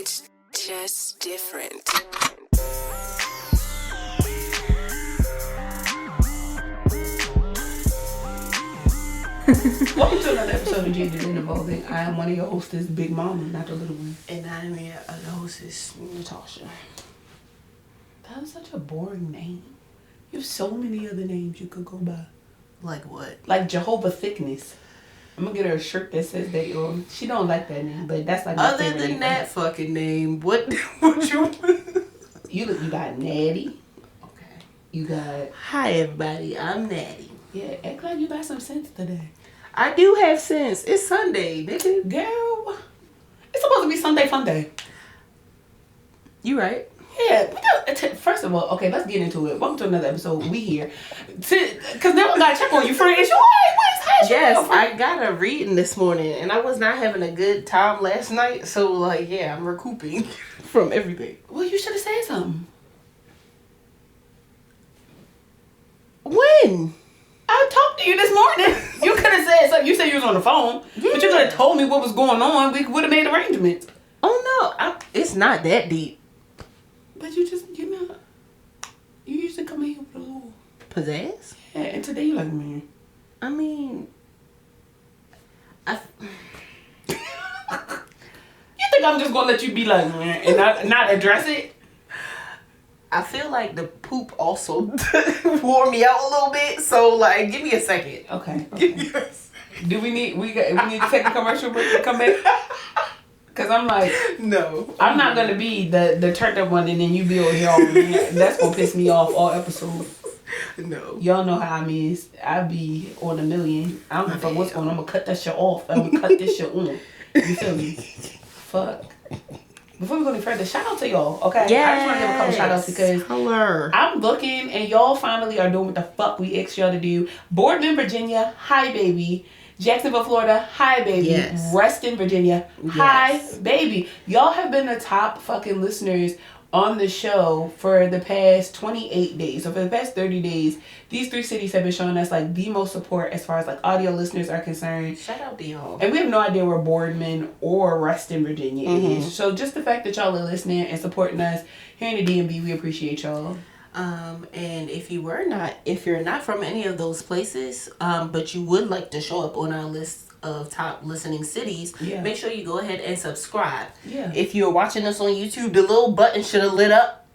It's just different. Welcome to another episode of Jaded and Evolving. I am one of your hostess, Big Mama, not the little one. And I am your other hostess, Natasha. That was such a boring name. You have so many other names you could go by. Like what? Like Jehovah Thickness. I'm gonna get her a shirt that says that, yo. She don't like that name, but that's like my other favorite than name. that fucking name, what you got Natty. Okay. You got... Hi everybody, I'm Natty. Yeah, act like you got some sense today. I do have sense. It's Sunday, nigga. Girl, it's supposed to be Sunday Fun Day. You right. Yeah, first of all, okay, let's get into it. Welcome to another episode. We here. Because now I gotta check on you, friend. Is you alright? Yes, I got a reading this morning, and I was not having a good time last night, so, like, yeah, I'm recouping from everything. Well, you should have said something. When? I talked to you this morning. You could have said something. You said you was on the phone, yeah. But you could have told me what was going on. We would have made arrangements. Oh, no, it's not that deep. But you just, you usually come in here with a little Pizzazz? Yeah, and today you like, man. I mean, You think I'm just gonna let you be like, man, and not address it? I feel like the poop also wore me out a little bit, so like, give me a second. Okay. Do we need to take a commercial break to come back? Cause I'm like, no, I'm not gonna be the turned up one, and then you be over here all that's gonna piss me off all episode. No, y'all know how I mean. I be on a million. I don't know for what's going on. I'm gonna cut that shit off. I'm gonna cut this shit on. You feel me? Fuck. Before we go any further, shout out to y'all, okay? Yes. I just want to give a couple shout outs because hello. I'm looking and y'all finally are doing what the fuck we asked y'all to do. Boardman, Virginia, hi baby. Jacksonville, Florida, hi baby. Yes. Reston, Virginia, Yes. hi baby. Y'all have been the top fucking listeners on the show for the past 28 days. So for the past 30 days, these three cities have been showing us like the most support as far as like audio listeners are concerned. Shout out to y'all. And we have no idea where Boardman or Reston, Virginia is. So just the fact that y'all are listening and supporting us here in the DMV, we appreciate y'all. And if you're not from any of those places, but you would like to show up on our list of top listening cities, make sure you go ahead and subscribe. Yeah. If you're watching us on YouTube, the little button should have lit up.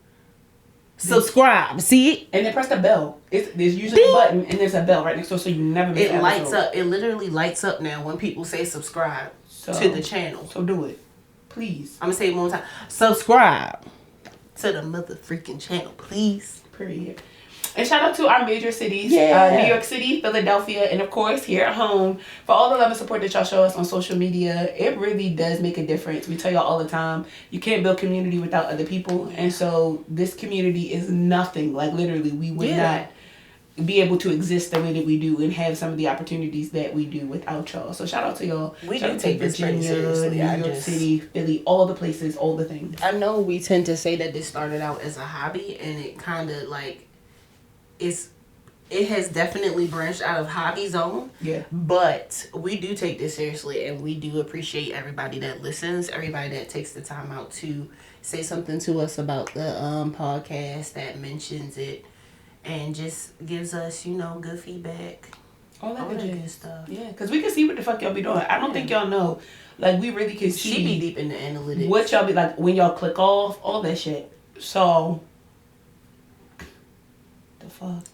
Subscribe. See it? And then press the bell. There's usually a button and there's a bell right next to it, so you never miss It lights up. It literally lights up now when people say subscribe to the channel. So do it. Please. I'm going to say it one more time. Subscribe to the mother freaking channel, please. Period. And shout out to our major cities, New York City, Philadelphia, and of course here at home for all the love and support that y'all show us on social media. It really does make a difference. We tell y'all all the time, you can't build community without other people. And so this community is nothing. Like literally, we would not be able to exist the way that we do and have some of the opportunities that we do without y'all. So shout out to y'all. We shout do take this pretty seriously. New York City, Philly, all the places, all the things. I know we tend to say that this started out as a hobby, and it kind of like it has definitely branched out of hobby zone. Yeah. But we do take this seriously, and we do appreciate everybody that listens, everybody that takes the time out to say something to us about the podcast, that mentions it, and just gives us, good feedback. All that good stuff. Yeah, because we can see what the fuck y'all be doing. I don't think y'all know. Like, we really can see. She be deep in the analytics. What y'all be like when y'all click off, all that shit. So, the fuck?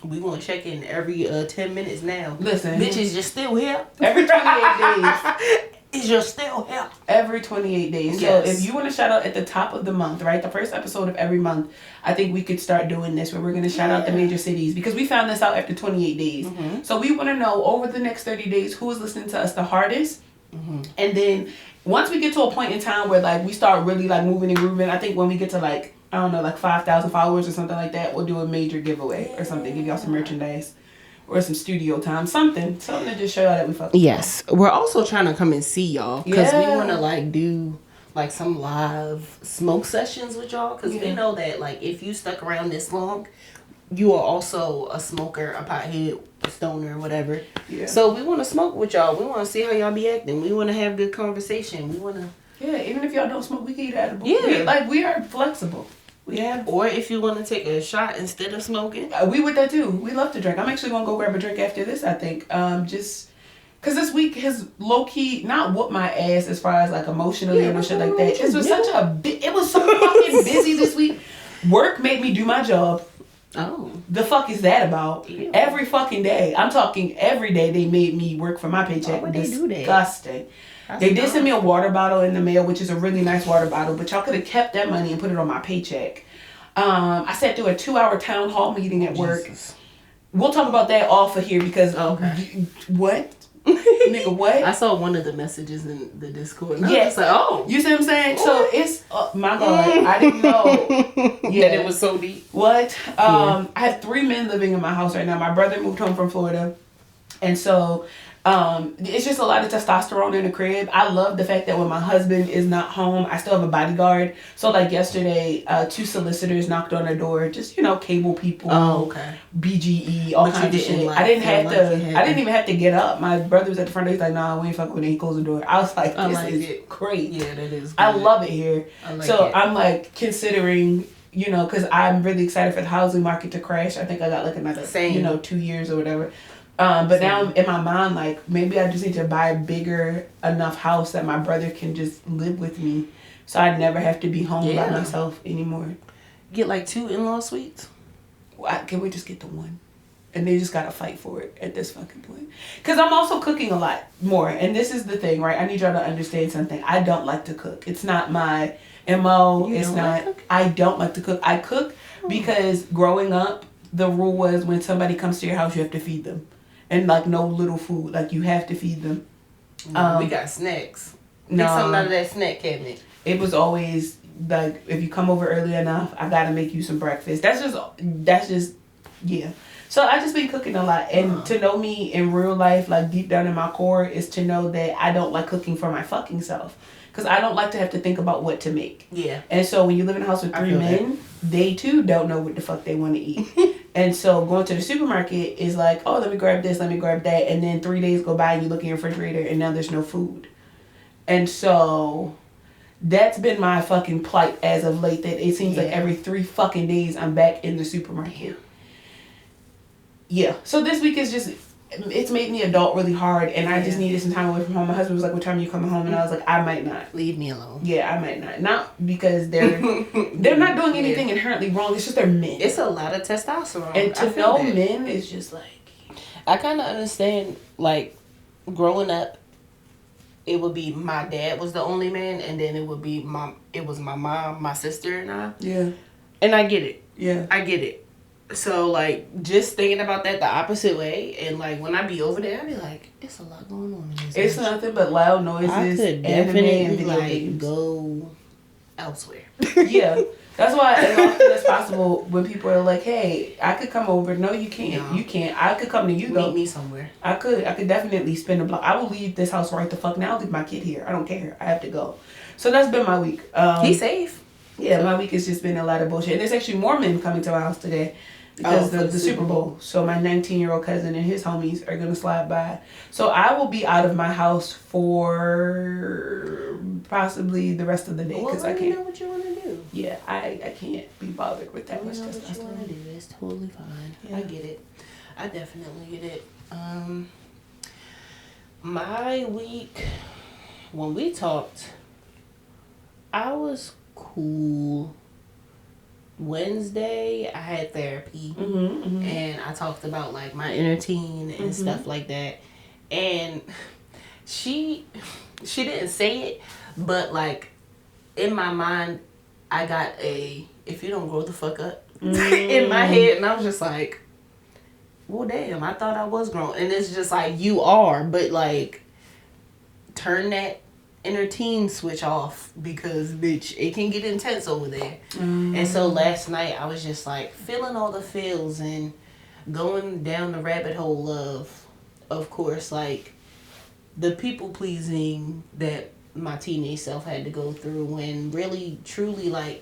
We gonna check in every 10 minutes now. Listen. Bitches, you still here? Every 28 days. Is you still here? Every 28 days. Yes. So if you want to shout out at the top of the month, right? The first episode of every month, I think we could start doing this where we're going to shout out the major cities because we found this out after 28 days. Mm-hmm. So we want to know over the next 30 days who is listening to us the hardest. Mm-hmm. And then once we get to a point in time where like we start really like moving and grooving, I think when we get to like, I don't know, like 5,000 followers or something like that, we'll do a major giveaway or something. Give y'all some merchandise. Or some studio time, something to just show y'all that we fucking. Yes, we're also trying to come and see y'all because we want to like do like some live smoke sessions with y'all because we know that like if you stuck around this long, you are also a smoker, a pothead, a stoner, whatever. Yeah. So we want to smoke with y'all. We want to see how y'all be acting. We want to have good conversation. We want to Yeah, even if y'all don't smoke, we can eat edible. Yeah. We are flexible. We have. Or if you want to take a shot instead of smoking. We with that too. We love to drink. I'm actually gonna go grab a drink after this. I think. Just because this week has low key not whooped my ass as far as like emotionally and shit like that. This was such a. It was so fucking busy this week. Work made me do my job. Oh. The fuck is that about? Ew. Every fucking day. I'm talking every day they made me work for my paycheck. Why would they do that? Disgusting. They did send me a water bottle in the mail, which is a really nice water bottle, but y'all could have kept that money and put it on my paycheck. I sat through a 2-hour town hall meeting at work. Jesus. We'll talk about that off of here because what? Nigga, what? I saw one of the messages in the Discord. And Yeah. I was like, oh. You see what I'm saying? So it's my God, I didn't know. Yeah, That it was so deep. What? I have 3 men living in my house right now. My brother moved home from Florida, and so it's just a lot of testosterone in the crib. I love the fact that when my husband is not home, I still have a bodyguard. So like yesterday, 2 solicitors knocked on the door, just cable people. Oh, okay. BGE, all kinds of shit. I didn't have to. I didn't even have to get up. My brother was at the front door. He's like, "Nah, we ain't fucking with it." He closed the door. I was like, "This is great." Yeah, that is. Good. I love it here. So I'm like considering, because I'm really excited for the housing market to crash. I think I got like another, 2 years or whatever. But now in my mind, like maybe I just need to buy a bigger enough house that my brother can just live with me, so I never have to be home by myself anymore. Get like 2 in-law suites. Can we just get the one? And they just gotta fight for it at this fucking point. Cause I'm also cooking a lot more, and this is the thing, right? I need y'all to understand something. I don't like to cook. It's not my MO. It's not. I don't like to cook. I cook because growing up, the rule was when somebody comes to your house, you have to feed them. And like no little food, like you have to feed them. We got snacks. Pick something out of that snack cabinet. It was always like if you come over early enough, I gotta make you some breakfast. That's just yeah. So I just been cooking a lot, and to know me in real life, like deep down in my core, is to know that I don't like cooking for my fucking self. Because I don't like to have to think about what to make. Yeah. And so when you live in a house with 3 men, they too don't know what the fuck they want to eat. And so going to the supermarket is like, oh, let me grab this, let me grab that. And then 3 days go by and you look in your refrigerator and now there's no food. And so that's been my fucking plight as of late, that it seems like every 3 fucking days I'm back in the supermarket. Yeah. So this week is just... It's made me adult really hard, and I just needed some time away from home. My husband was like, "What time are you coming home?" And I was like, "I might not. Leave me alone." Yeah, I might not. Not because they're not doing anything inherently wrong. It's just they're men. It's a lot of testosterone. And to know men is just like... I kind of understand, like, growing up, it would be my dad was the only man, and then it would be my mom, my sister, and I. Yeah. And I get it. Yeah. I get it. So, like, just thinking about that the opposite way, and, like, when I be over there, I be like, it's a lot going on in this. It's nothing but loud noises, I could definitely, like, go elsewhere. Yeah. That's why, as often as possible, when people are like, hey, I could come over. No, you can't. No. You can't. I could come to you, though. Meet me somewhere. I could definitely spend a block. I will leave this house right the fuck now. I'll leave my kid here. I don't care. I have to go. So that's been my week. He's safe. Yeah, my week has just been a lot of bullshit. And there's actually more men coming to our house today. Because of the Super Bowl. So my 19-year-old cousin and his homies are going to slide by. So I will be out of my house for possibly the rest of the day. Because I can't. You know what you want to do. Yeah, I can't be bothered with that much testosterone. What you want to do. It's totally fine. Yeah. I get it. I definitely get it. My week, when we talked, I was cool. Wednesday I had therapy, and I talked about like my inner teen and stuff like that, and she didn't say it, but like in my mind I got a "if you don't grow the fuck up" in my head, and I was just like, well damn, I thought I was grown. And it's just like, you are, but like turn that inner teen switch off, because bitch, it can get intense over there. And so last night I was just like feeling all the feels and going down the rabbit hole of course, like the people pleasing that my teenage self had to go through, when really truly like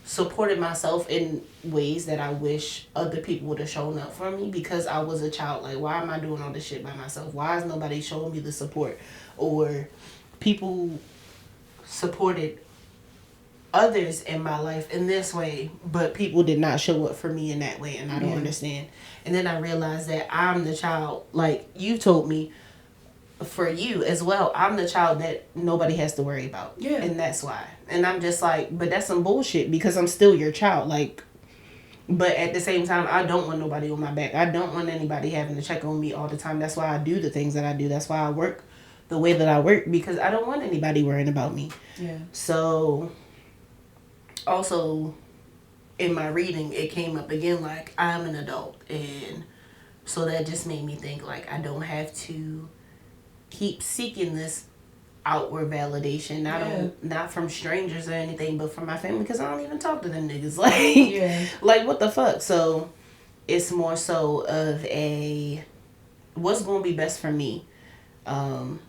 supported myself in ways that I wish other people would have shown up for me, because I was a child. Like, why am I doing all this shit by myself? Why is nobody showing me the support? Or people supported others in my life in this way, but people did not show up for me in that way, and I don't understand. And then I realized that I'm the child, like you told me, for you as well, I'm the child that nobody has to worry about. Yeah. And that's why. And I'm just like, but that's some bullshit, because I'm still your child. Like, but at the same time, I don't want nobody on my back. I don't want anybody having to check on me all the time. That's why I do the things that I do. That's why I work the way that I work, because I don't want anybody worrying about me. Yeah. So, also, in my reading, it came up again, like, I'm an adult. And so that just made me think, like, I don't have to keep seeking this outward validation, not from strangers or anything, but from my family, because I don't even talk to them niggas. Like, like, what the fuck? So it's more so of a what's gonna be best for me. And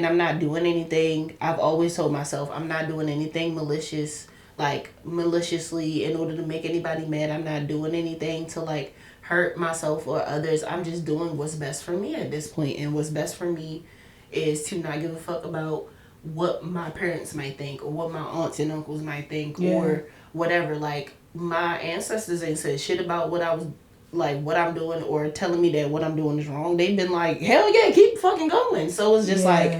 I'm not doing anything. I've always told myself I'm not doing anything maliciously in order to make anybody mad. I'm not doing anything to like hurt myself or others. I'm just doing what's best for me at this point, and what's best for me is to not give a fuck about what my parents might think, or what my aunts and uncles might think, or whatever. Like, my ancestors ain't said shit about what I was, like, what I'm doing, or telling me that what I'm doing is wrong. They've been like, hell yeah, keep fucking going. So it's just like,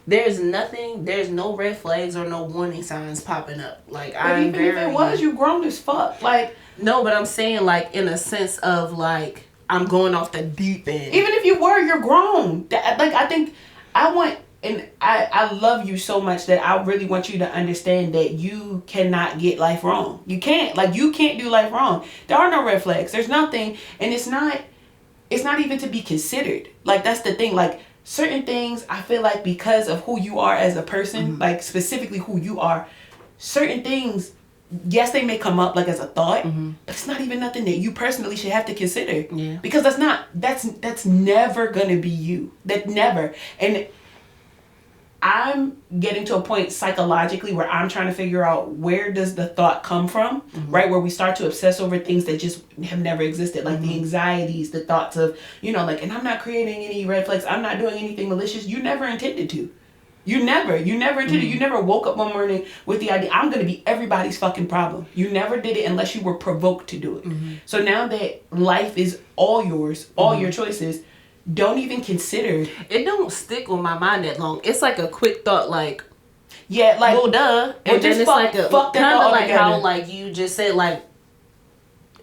there's no red flags or no warning signs popping up. Like, but even if it was, you grown as fuck. Like, no, but I'm saying, like, in a sense of, like, I'm going off the deep end. Even if you were, you're grown. Like, I think I want, and I love you so much that I really want you to understand that you cannot get life wrong. You can't. Like, you can't do life wrong. There are no red flags. There's nothing. And it's not even to be considered. Like, that's the thing. Like, certain things, I feel like because of who you are as a person, like, specifically who you are, certain things, yes, they may come up like as a thought, but it's not even nothing that you personally should have to consider. Yeah. Because that's never gonna be you. That never. And I'm getting to a point psychologically where I'm trying to figure out, where does the thought come from, right? Where we start to obsess over things that just have never existed, like the anxieties, the thoughts of, like, and I'm not creating any red flags, I'm not doing anything malicious. You never intended to. You never intended. You never woke up one morning with the idea, I'm going to be everybody's fucking problem. You never did it unless you were provoked to do it. So now that life is all yours, all your choices, don't even consider. It don't stick on my mind that long. It's like a quick thought, like, yeah, like, well, duh. And then it's like a kind of like how, like, you just said, like,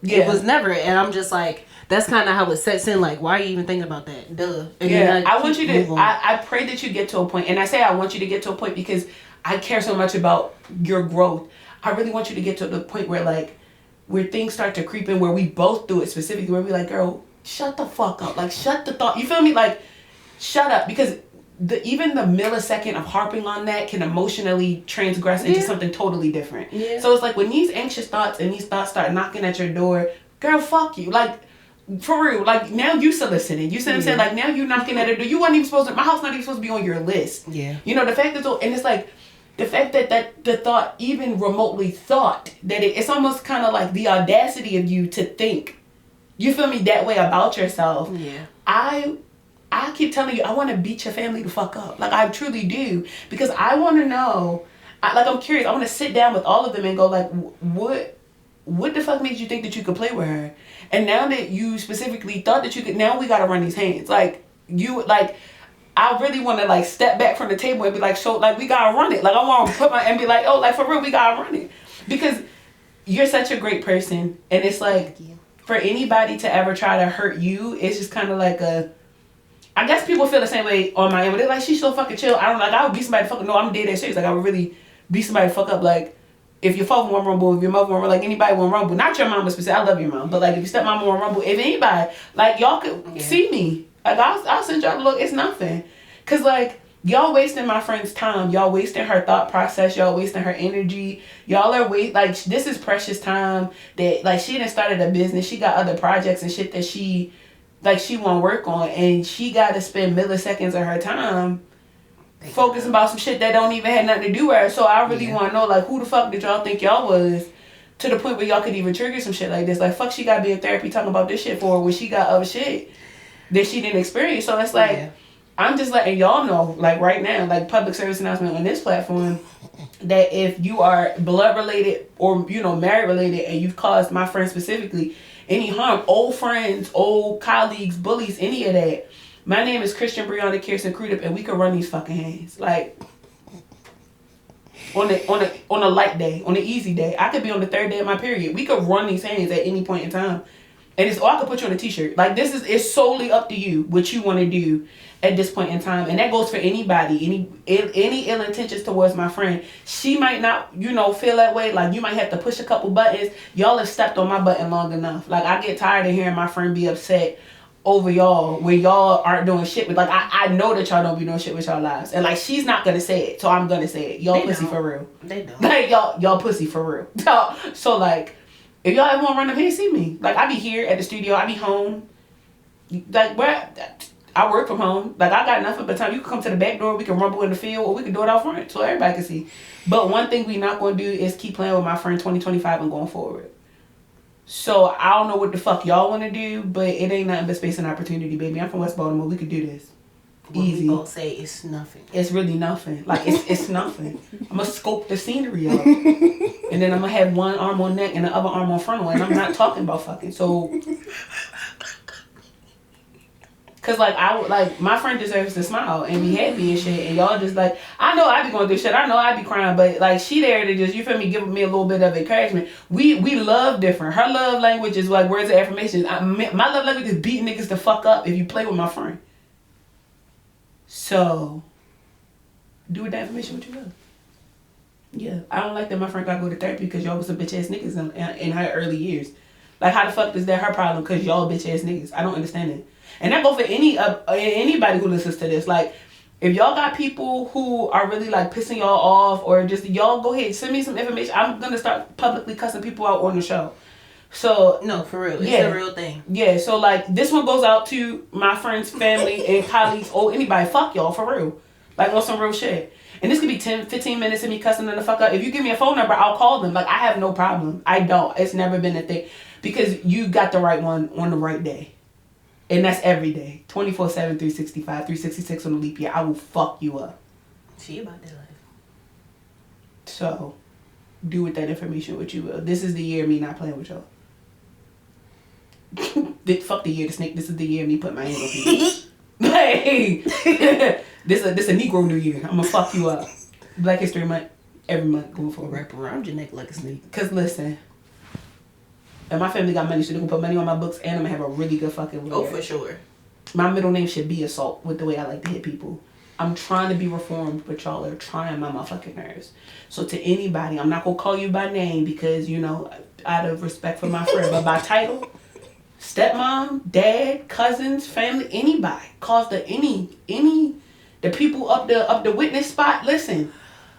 it was never. And I'm just like, that's kind of how it sets in. Like, why are you even thinking about that? Duh. And I want you to. I pray that you get to a point, and I say I want you to get to a point because I care so much about your growth. I really want you to get to the point where, like, where things start to creep in, where we both do it specifically, where we like, girl, shut the fuck up. Like, shut the thought. You feel me? Like, shut up. Because even the millisecond of harping on that can emotionally transgress into something totally different. Yeah. So it's like, when these anxious thoughts and these thoughts start knocking at your door, girl, fuck you. Like, for real. Like, now you soliciting. You see what I'm saying? Like, now you knocking at a door. You wasn't even supposed to, my house not even supposed to be on your list. Yeah. The fact that, and it's like, the fact that the thought even remotely thought that it's almost kind of like the audacity of you to think, you feel me, that way about yourself. Yeah. I keep telling you, I want to beat your family the fuck up. Like, I truly do. Because I want to know, I'm curious. I want to sit down with all of them and go, like, what the fuck made you think that you could play with her? And now that you specifically thought that you could, now we got to run these hands. Like, I really want to, like, step back from the table and be like, so, like, we got to run it. Like, I want to put and be like, oh, like, for real, we got to run it. Because you're such a great person. And it's like, for anybody to ever try to hurt you, it's just kind of like I guess people feel the same way on my end, but they're like, she's so fucking chill. I would beat somebody fucking, no, I'm dead ass serious. Like, I would really beat somebody fuck up. Like, if your father won't rumble, if your mother won't rumble, like, anybody won't rumble. Not your mom, but specifically, I love your mom. But, like, if your stepmom won't rumble, if anybody, like, y'all could see me. Like, I'll send y'all a look. It's nothing. Because, like, y'all wasting my friend's time. Y'all wasting her thought process. Y'all wasting her energy. Y'all are like, this is precious time that, like, she done started a business. She got other projects and shit that she want to work on. And she got to spend milliseconds of her time focusing about some shit that don't even have nothing to do with her. So I really want to know, like, who the fuck did y'all think y'all was to the point where y'all could even trigger some shit like this? Like, fuck, she got to be in therapy talking about this shit for when she got other shit that she didn't experience. So it's like, I'm just letting y'all know, like right now, like public service announcement on this platform, that if you are blood related or, you know, married related and you've caused my friend specifically any harm, old friends, old colleagues, bullies, any of that, my name is Christian Brianna Kirsten Crudup and we can run these fucking hands. Like, on a light day, on an easy day. I could be on the third day of my period. We could run these hands at any point in time. And it's, I could put you on a t-shirt. Like, it's solely up to you what you want to do at this point in time. And that goes for anybody, any ill intentions towards my friend. She might not, you know, feel that way. Like, you might have to push a couple buttons. Y'all have stepped on my button long enough. Like, I get tired of hearing my friend be upset over y'all when y'all aren't doing shit with, like, I know that y'all don't be doing shit with y'all lives. And, like, she's not gonna say it, so I'm gonna say it. Y'all they pussy don't. For real. They don't. Like, y'all pussy for real. So, like, if y'all ever want to run up here and see me, like, I be here at the studio, I be home. Like, where I work from home. Like, I got nothing but time. You can come to the back door, we can rumble in the field, or we can do it out front so everybody can see. But one thing we not gonna do is keep playing with my friend 2025 and going forward. So, I don't know what the fuck y'all want to do, but it ain't nothing but space and opportunity, baby. I'm from West Baltimore. We could do this. What easy. We gonna say it's nothing. It's really nothing. Like, it's nothing. I'm going to scope the scenery up. And then I'm going to have one arm on neck and the other arm on frontal. And I'm not talking about fucking. So, because, like, my friend deserves to smile and be happy and shit. And y'all just, like, I know I be going through shit. I know I be crying. But, like, she there to just, you feel me, give me a little bit of encouragement. We love different. Her love language is, like, words of affirmation. My love language is beating niggas the fuck up if you play with my friend. So, do with that information what you love. Yeah. I don't like that my friend got to go to therapy because y'all was some bitch ass niggas in her early years. Like, how the fuck is that her problem? Because y'all bitch ass niggas. I don't understand it. And that go for anybody who listens to this. Like, if y'all got people who are really, like, pissing y'all off, or just, y'all go ahead, send me some information. I'm going to start publicly cussing people out on the show. So, no, for real. It's a real thing. Yeah, so, like, this one goes out to my friends, family, and colleagues, or anybody. Fuck y'all, for real. Like, on some real shit. And this could be 10, 15 minutes of me cussing them the fuck up. If you give me a phone number, I'll call them. Like, I have no problem. I don't. It's never been a thing. Because you got the right one on the right day. And that's every day. 24/7, 365, 366 on the leap year. I will fuck you up. She about that life. So, do with that information what you will. This is the year of me not playing with y'all. Fuck the year of the snake. This is the year of me putting my hands on people. Hey! This a Negro New Year. I'm gonna fuck you up. Black History Month. Every month going forward. Wrap around your neck like a snake. Because listen... And my family got money, so they can put money on my books, and I'm gonna have a really good fucking lawyer. Oh, for sure. My middle name should be Assault, with the way I like to hit people. I'm trying to be reformed, but y'all are trying my motherfucking nerves. So to anybody, I'm not gonna call you by name because, you know, out of respect for my friend, but by title, stepmom, dad, cousins, family, anybody, cause the people up the witness spot. Listen,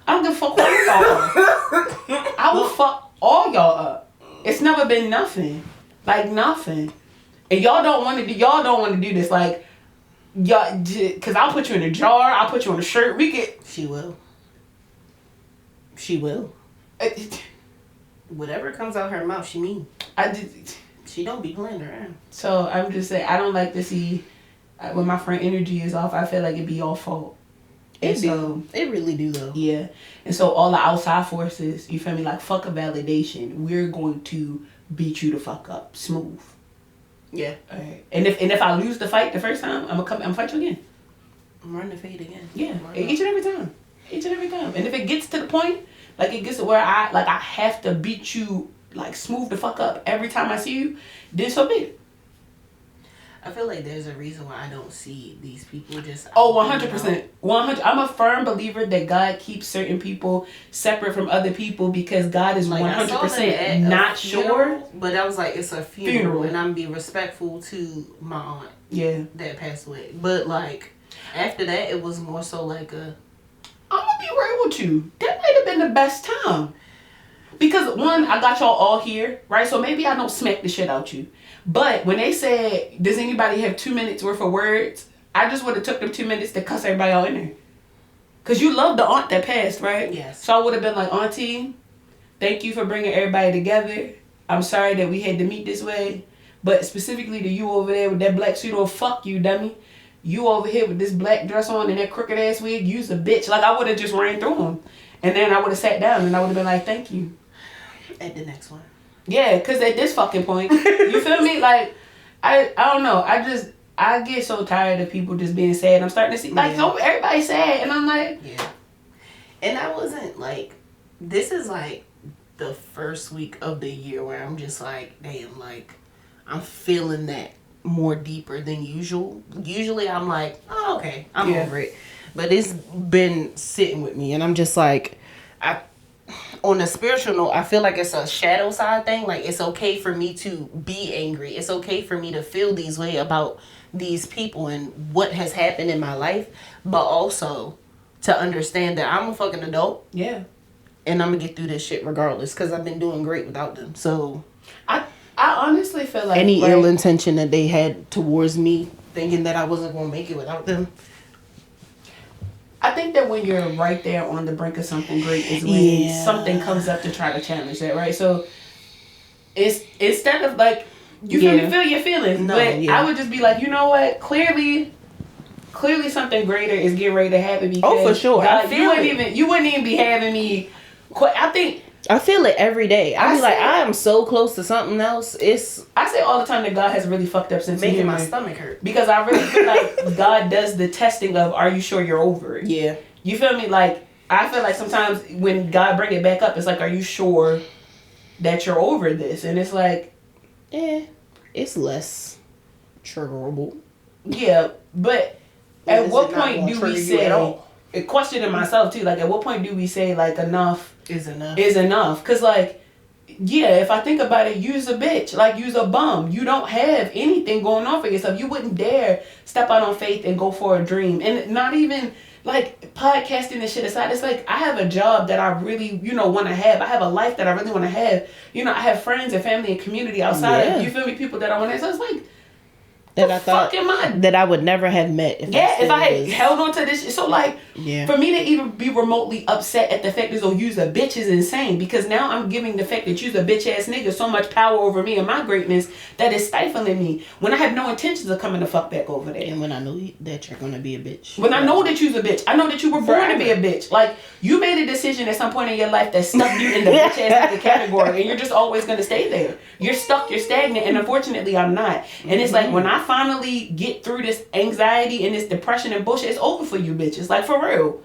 I don't give a fuck all y'all are. I will fuck all y'all up. It's never been nothing. Like, nothing. And y'all don't want to do this. Like, y'all, because I'll put you in a jar. I'll put you on a shirt. She will. Whatever comes out her mouth, she mean. She don't be playing around. So, I'm just saying, I don't like to see, when my friend energy is off, I feel like it be all fault. It really do, though. Yeah. And so all the outside forces, you feel me, like, fuck a validation. We're going to beat you the fuck up. Smooth. Yeah. All right. And if I lose the fight the first time, I'm gonna fight you again. I'm running the fade again. Yeah. Each and every time. Each and every time. And if it gets to the point, like, it gets to where I have to beat you, like, smooth the fuck up every time I see you, then so be it. I feel like there's a reason why I don't see these people just... Oh, 100%. 100. I'm a firm believer that God keeps certain people separate from other people because God is, like, 100% not sure. But I was like, it's a funeral. And I'm being respectful to my aunt. Yeah. That passed away. But, like, after that, it was more so like a... I'm going to be real with you. That might have been the best time. Because, one, I got y'all all here, right? So maybe I don't smack the shit out you. But when they said, does anybody have 2 minutes worth of words? I just would have took them 2 minutes to cuss everybody out in there. Because you love the aunt that passed, right? Yes. So I would have been like, Auntie, thank you for bringing everybody together. I'm sorry that we had to meet this way. But specifically to you over there with that black suit on, fuck you, dummy. You over here with this black dress on and that crooked ass wig, you's a bitch. Like, I would have just ran through him. And then I would have sat down and I would have been like, thank you. At the next one. Yeah, because at this fucking point, you feel me? Like, I don't know. I get so tired of people just being sad. I'm starting to see, like, so everybody's sad. And I'm like... Yeah. And I wasn't, like... This is, like, the first week of the year where I'm just like, damn, like, I'm feeling that more deeper than usual. Usually I'm like, oh, okay, I'm over it. But it's been sitting with me, and I'm just like, on a spiritual note, I feel like it's a shadow side thing. Like, it's okay for me to be angry. It's okay for me to feel these way about these people and what has happened in my life, but also to understand that I'm a fucking adult. Yeah. And I'm gonna get through this shit regardless, because I've been doing great without them. So I honestly feel like any ill intention that they had towards me, thinking that I wasn't gonna make it without them. I think that when you're right there on the brink of something great is when something comes up to try to challenge that, right? So it's instead of like you feel your feelings, but I would just be like, you know what? Clearly something greater is getting ready to happen, because for sure. God, you wouldn't even be having me. I feel it every day. I be like, I am so close to something else. I say all the time that God has really fucked up since making my stomach hurt, because I really feel like God does the testing of, are you sure you're over it? Yeah. You feel me? Like, I feel like sometimes when God bring it back up, it's like, are you sure that you're over this? And it's like, it's less triggerable. Yeah, but at what point do we say, a question to myself too, like, at what point do we say, like, enough is enough? Because, like, yeah, if I think about it, you's a bitch. Like, you's a bum. You don't have anything going on for yourself. You wouldn't dare step out on faith and go for a dream. And not even, like, podcasting and shit aside, it's like, I have a job that I really, want to have. I have a life that I really want to have. I have friends and family and community outside of, you feel me, people that I want to have. So it's like, that I thought that I would never have met if I had held on to this shit. So, like, for me to even be remotely upset at the fact that you's a bitch is insane, because now I'm giving the fact that you's a bitch ass nigga so much power over me and my greatness that is stifling me when I have no intentions of coming the fuck back over there. And when I know that you're gonna be a bitch. When I know that you's a bitch. I know that you were born to be a bitch. Like, you made a decision at some point in your life that stuck you in the bitch ass nigga category, and you're just always gonna stay there. You're stuck, you're stagnant, and unfortunately I'm not. And it's like, when I finally get through this anxiety and this depression and bullshit, it's over for you bitches. Like, for real.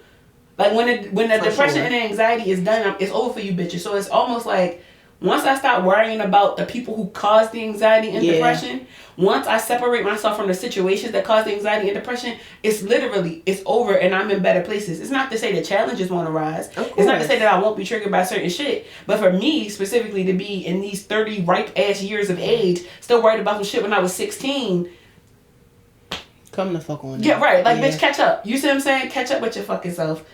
Like, when the depression and the anxiety is done, it's over for you bitches. So it's almost like, once I start worrying about the people who cause the anxiety and depression, once I separate myself from the situations that cause the anxiety and depression, it's over, and I'm in better places. It's not to say that challenges won't arise. It's not to say that I won't be triggered by certain shit. But for me, specifically, to be in these 30 ripe-ass years of age, still worried about some shit when I was 16... Come the fuck on. Yeah, right. Like, bitch, catch up. You see what I'm saying? Catch up with your fucking self.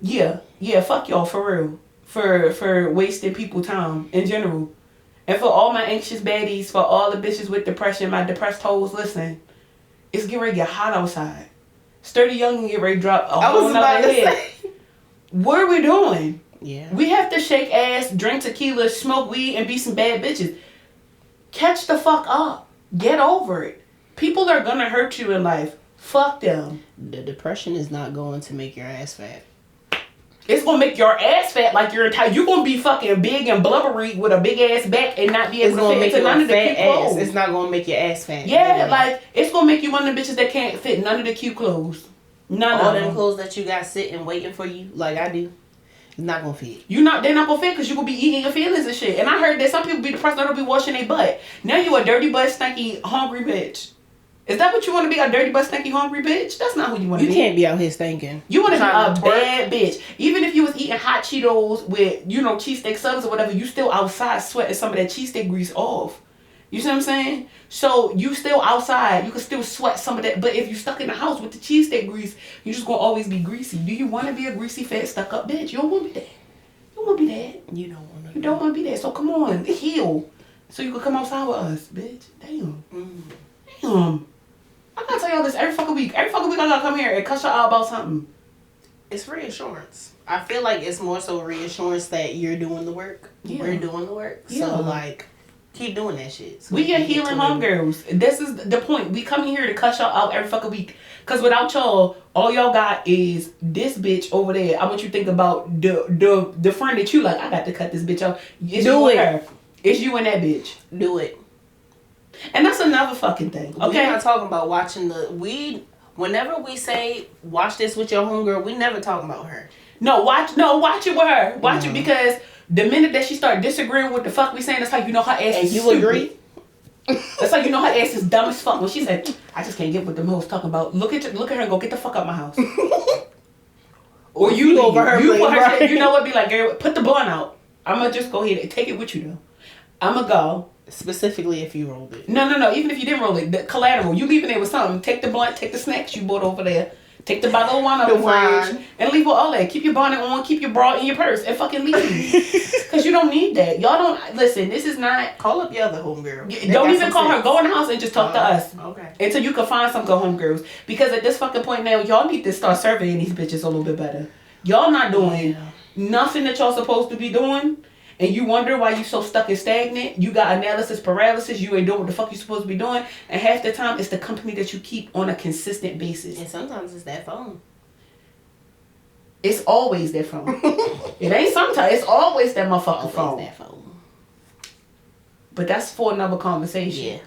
Yeah, fuck y'all, for real. For wasting people time in general. And for all my anxious baddies, for all the bitches with depression, my depressed hoes, listen, it's getting ready to get hot outside. Sturdy Young and get ready to drop a whole nother hit. What are we doing? Yeah. We have to shake ass, drink tequila, smoke weed, and be some bad bitches. Catch the fuck up. Get over it. People are gonna hurt you in life. Fuck them. The depression is not going to make your ass fat. It's gonna make your ass fat like your entire. You're gonna be fucking big and blubbery with a big ass back and not be able to fit into none of the cute clothes. It's not gonna make your ass fat. Yeah, like, it's gonna make you one of the bitches that can't fit none of the cute clothes. None all of them. All them clothes that you got sitting waiting for you, like I do, it's not gonna fit. They're not gonna fit because you gonna be eating your feelings and shit. And I heard that some people be depressed, they don't be washing their butt. Now you a dirty butt, stinky, hungry bitch. Is that what you want to be? A dirty butt, stinky, hungry bitch? That's not who you want to be. You can't be out here stinking. You want to be a bad bitch. Even if you was eating hot Cheetos with, cheesesteak subs or whatever, you still outside sweating some of that cheesesteak grease off. You see what I'm saying? So you still outside. You can still sweat some of that. But if you stuck in the house with the cheesesteak grease, you just going to always be greasy. Do you want to be a greasy, fat, stuck up bitch? You don't want to be that. You don't want to be that. You don't want to. You don't want to be that. So come on, heal. So you can come outside with us, bitch. Damn. Damn. I gotta tell y'all this every fucking week. Every fucking week I gotta come here and cuss y'all out about something. It's reassurance. I feel like it's more so reassurance that you're doing the work. Yeah. We're doing the work. Yeah. So, like, Keep doing that shit. So we are healing homegirls. This is the point. We come here to cuss y'all out every fucking week. Cause without y'all, all y'all got is this bitch over there. I want you to think about the friend that you like. I got to cut this bitch out. It's Do you it. and her. It's you and that bitch. Do it. And that's another fucking thing. Okay. We're not talking about watching whenever we say watch this with your homegirl, we never talk about her. Watch it with her. Watch it because the minute that she start disagreeing with the fuck we saying, that's how you know her ass And is you stupid. agree? That's how you know her ass is dumb as fuck. When she said, I just can't get what the hoes talking about. Look at her and go get the fuck out my house. Or you over her you place, put her right? shit, you know what, be like, girl, put the blunt out. I'ma just go ahead and take it with you though. I'ma go. Specifically if you rolled it. No. Even if you didn't roll it, the collateral. You leaving there with something. Take the blunt, take the snacks you bought over there. Take the bottle of wine out the fridge and leave all that. Keep your bonnet on, keep your bra in your purse, and fucking leave. Cause you don't need that. Y'all don't listen. This is not. Call up your other homegirl. Don't even call her. Go in the house and just talk to us. Okay. Until you can find some good homegirls. Because at this fucking point now, y'all need to start surveying these bitches a little bit better. Y'all not doing nothing that y'all supposed to be doing. And you wonder why you so stuck and stagnant. You got analysis paralysis. You ain't doing what the fuck you supposed to be doing. And half the time, it's the company that you keep on a consistent basis. And sometimes it's that phone. It's always that phone. It ain't sometimes. It's always that motherfucking phone. That phone. But that's for another conversation. Yeah.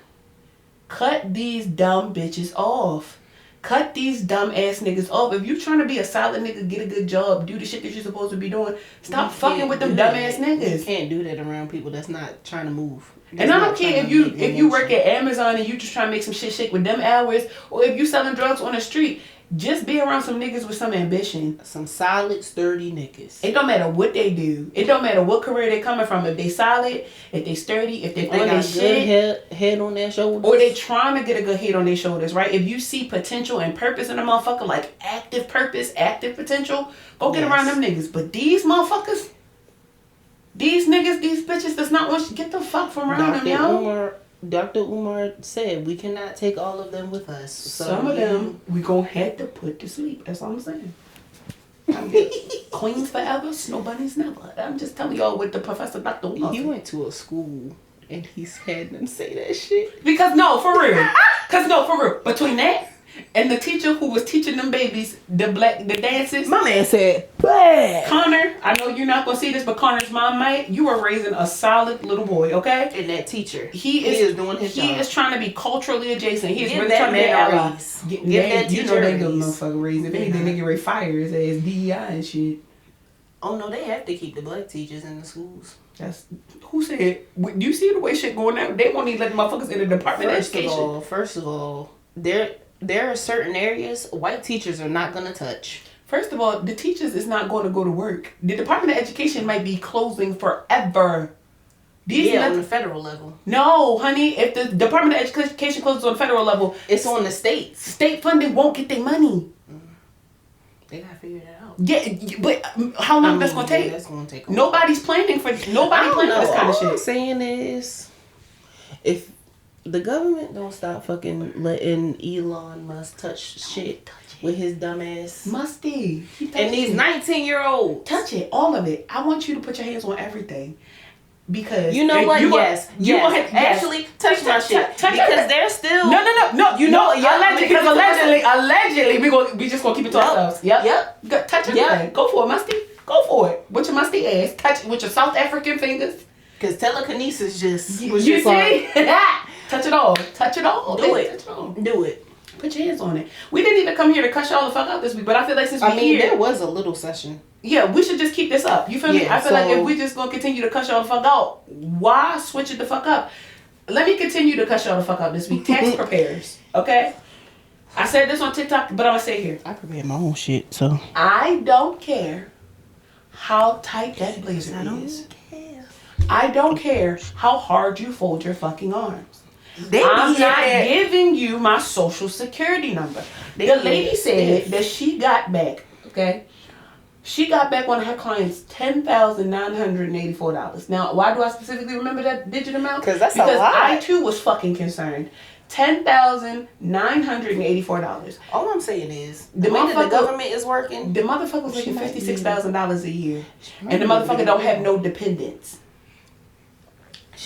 Cut these dumb bitches off. Cut these dumb ass niggas off. If you trying to be a solid nigga, get a good job, do the shit that you're supposed to be doing, stop fucking with them dumb ass niggas. You can't do that around people that's not trying to move. And I don't care if you work at Amazon and you just trying to make some shit shake with them hours, or if you selling drugs on the street. Just be around some niggas with some ambition. Some solid, sturdy niggas. It don't matter what they do. It don't matter what career they coming from. If they solid, if they sturdy, if they on their shit. Head on their shoulders. Or they trying to get a good head on their shoulders, right? If you see potential and purpose in a motherfucker, like active purpose, active potential, go get around them niggas. But these motherfuckers, these niggas, these bitches does not want you. Get the fuck from around them, yo. Dr. Umar said we cannot take all of them with us. So some of them we gonna have to put to sleep. That's all I'm saying. Queens forever, snow bunnies never. I'm just telling y'all what the Professor Dr. Umar He went to a school and he's had them say that shit. Because no, for real. Between that and the teacher who was teaching them babies the dances. My man said, bad. Connor, I know you're not gonna see this, but Connor's mom might. You are raising a solid little boy, okay? And that teacher, he is doing his job. He is trying to be culturally adjacent. He is Give really that trying to be man ally. Give that You teacher know they a give raise. motherfucker raise. If anything, they get ready to fire his ass, DEI and shit. Oh no, they have to keep the black teachers in the schools. That's who said. Do you see the way shit going out? They won't even let the motherfuckers in the Department of Education. First of all, there are certain areas white teachers are not gonna touch. First of all, the teachers is not going to go to work. The Department of Education might be closing forever. On the federal level. No, honey. If the Department of Education closes on the federal level, it's on the states. State funding won't get their money. They gotta figure that out. Yeah, but how long that's gonna take? That's gonna take. Nobody's planning for this kind of All shit. I'm saying is, if the government don't stop fucking letting Elon Musk touch shit with his dumb ass. Musty. And these 19-year-olds. Touch it. All of it. I want you to put your hands on everything. Because you know what? Yes. Actually, touch my shit. Because they're still. No. Allegedly, we just gonna keep it to ourselves. Yep. Touch everything. Go for it, Musty. Go for it. With your musty ass. Touch it with your South African fingers. Because telekinesis just. You see? Touch it all. Touch it all. Do it. Touch it all. Do it. Put your hands on it. We didn't even come here to cuss y'all the fuck out this week, but I feel like since we're here, there was a little session. Yeah, we should just keep this up. You feel me? I feel like if we just gonna continue to cuss y'all the fuck out, why switch it the fuck up? Let me continue to cuss y'all the fuck out this week. Tax preparers, okay? I said this on TikTok, but I'm gonna say it here. I prepared my own shit, so. I don't care how tight that blazer is. I don't care how hard you fold your fucking arms. I'm not giving you my social security number. The lady said that she got back, okay? She got back one of her clients $10,984. Now, why do I specifically remember that digit amount? Because a lot. I too was fucking concerned. $10,984. All I'm saying is, the way that the government is working, the motherfucker's making $56,000 a year, and the motherfucker don't have no dependents.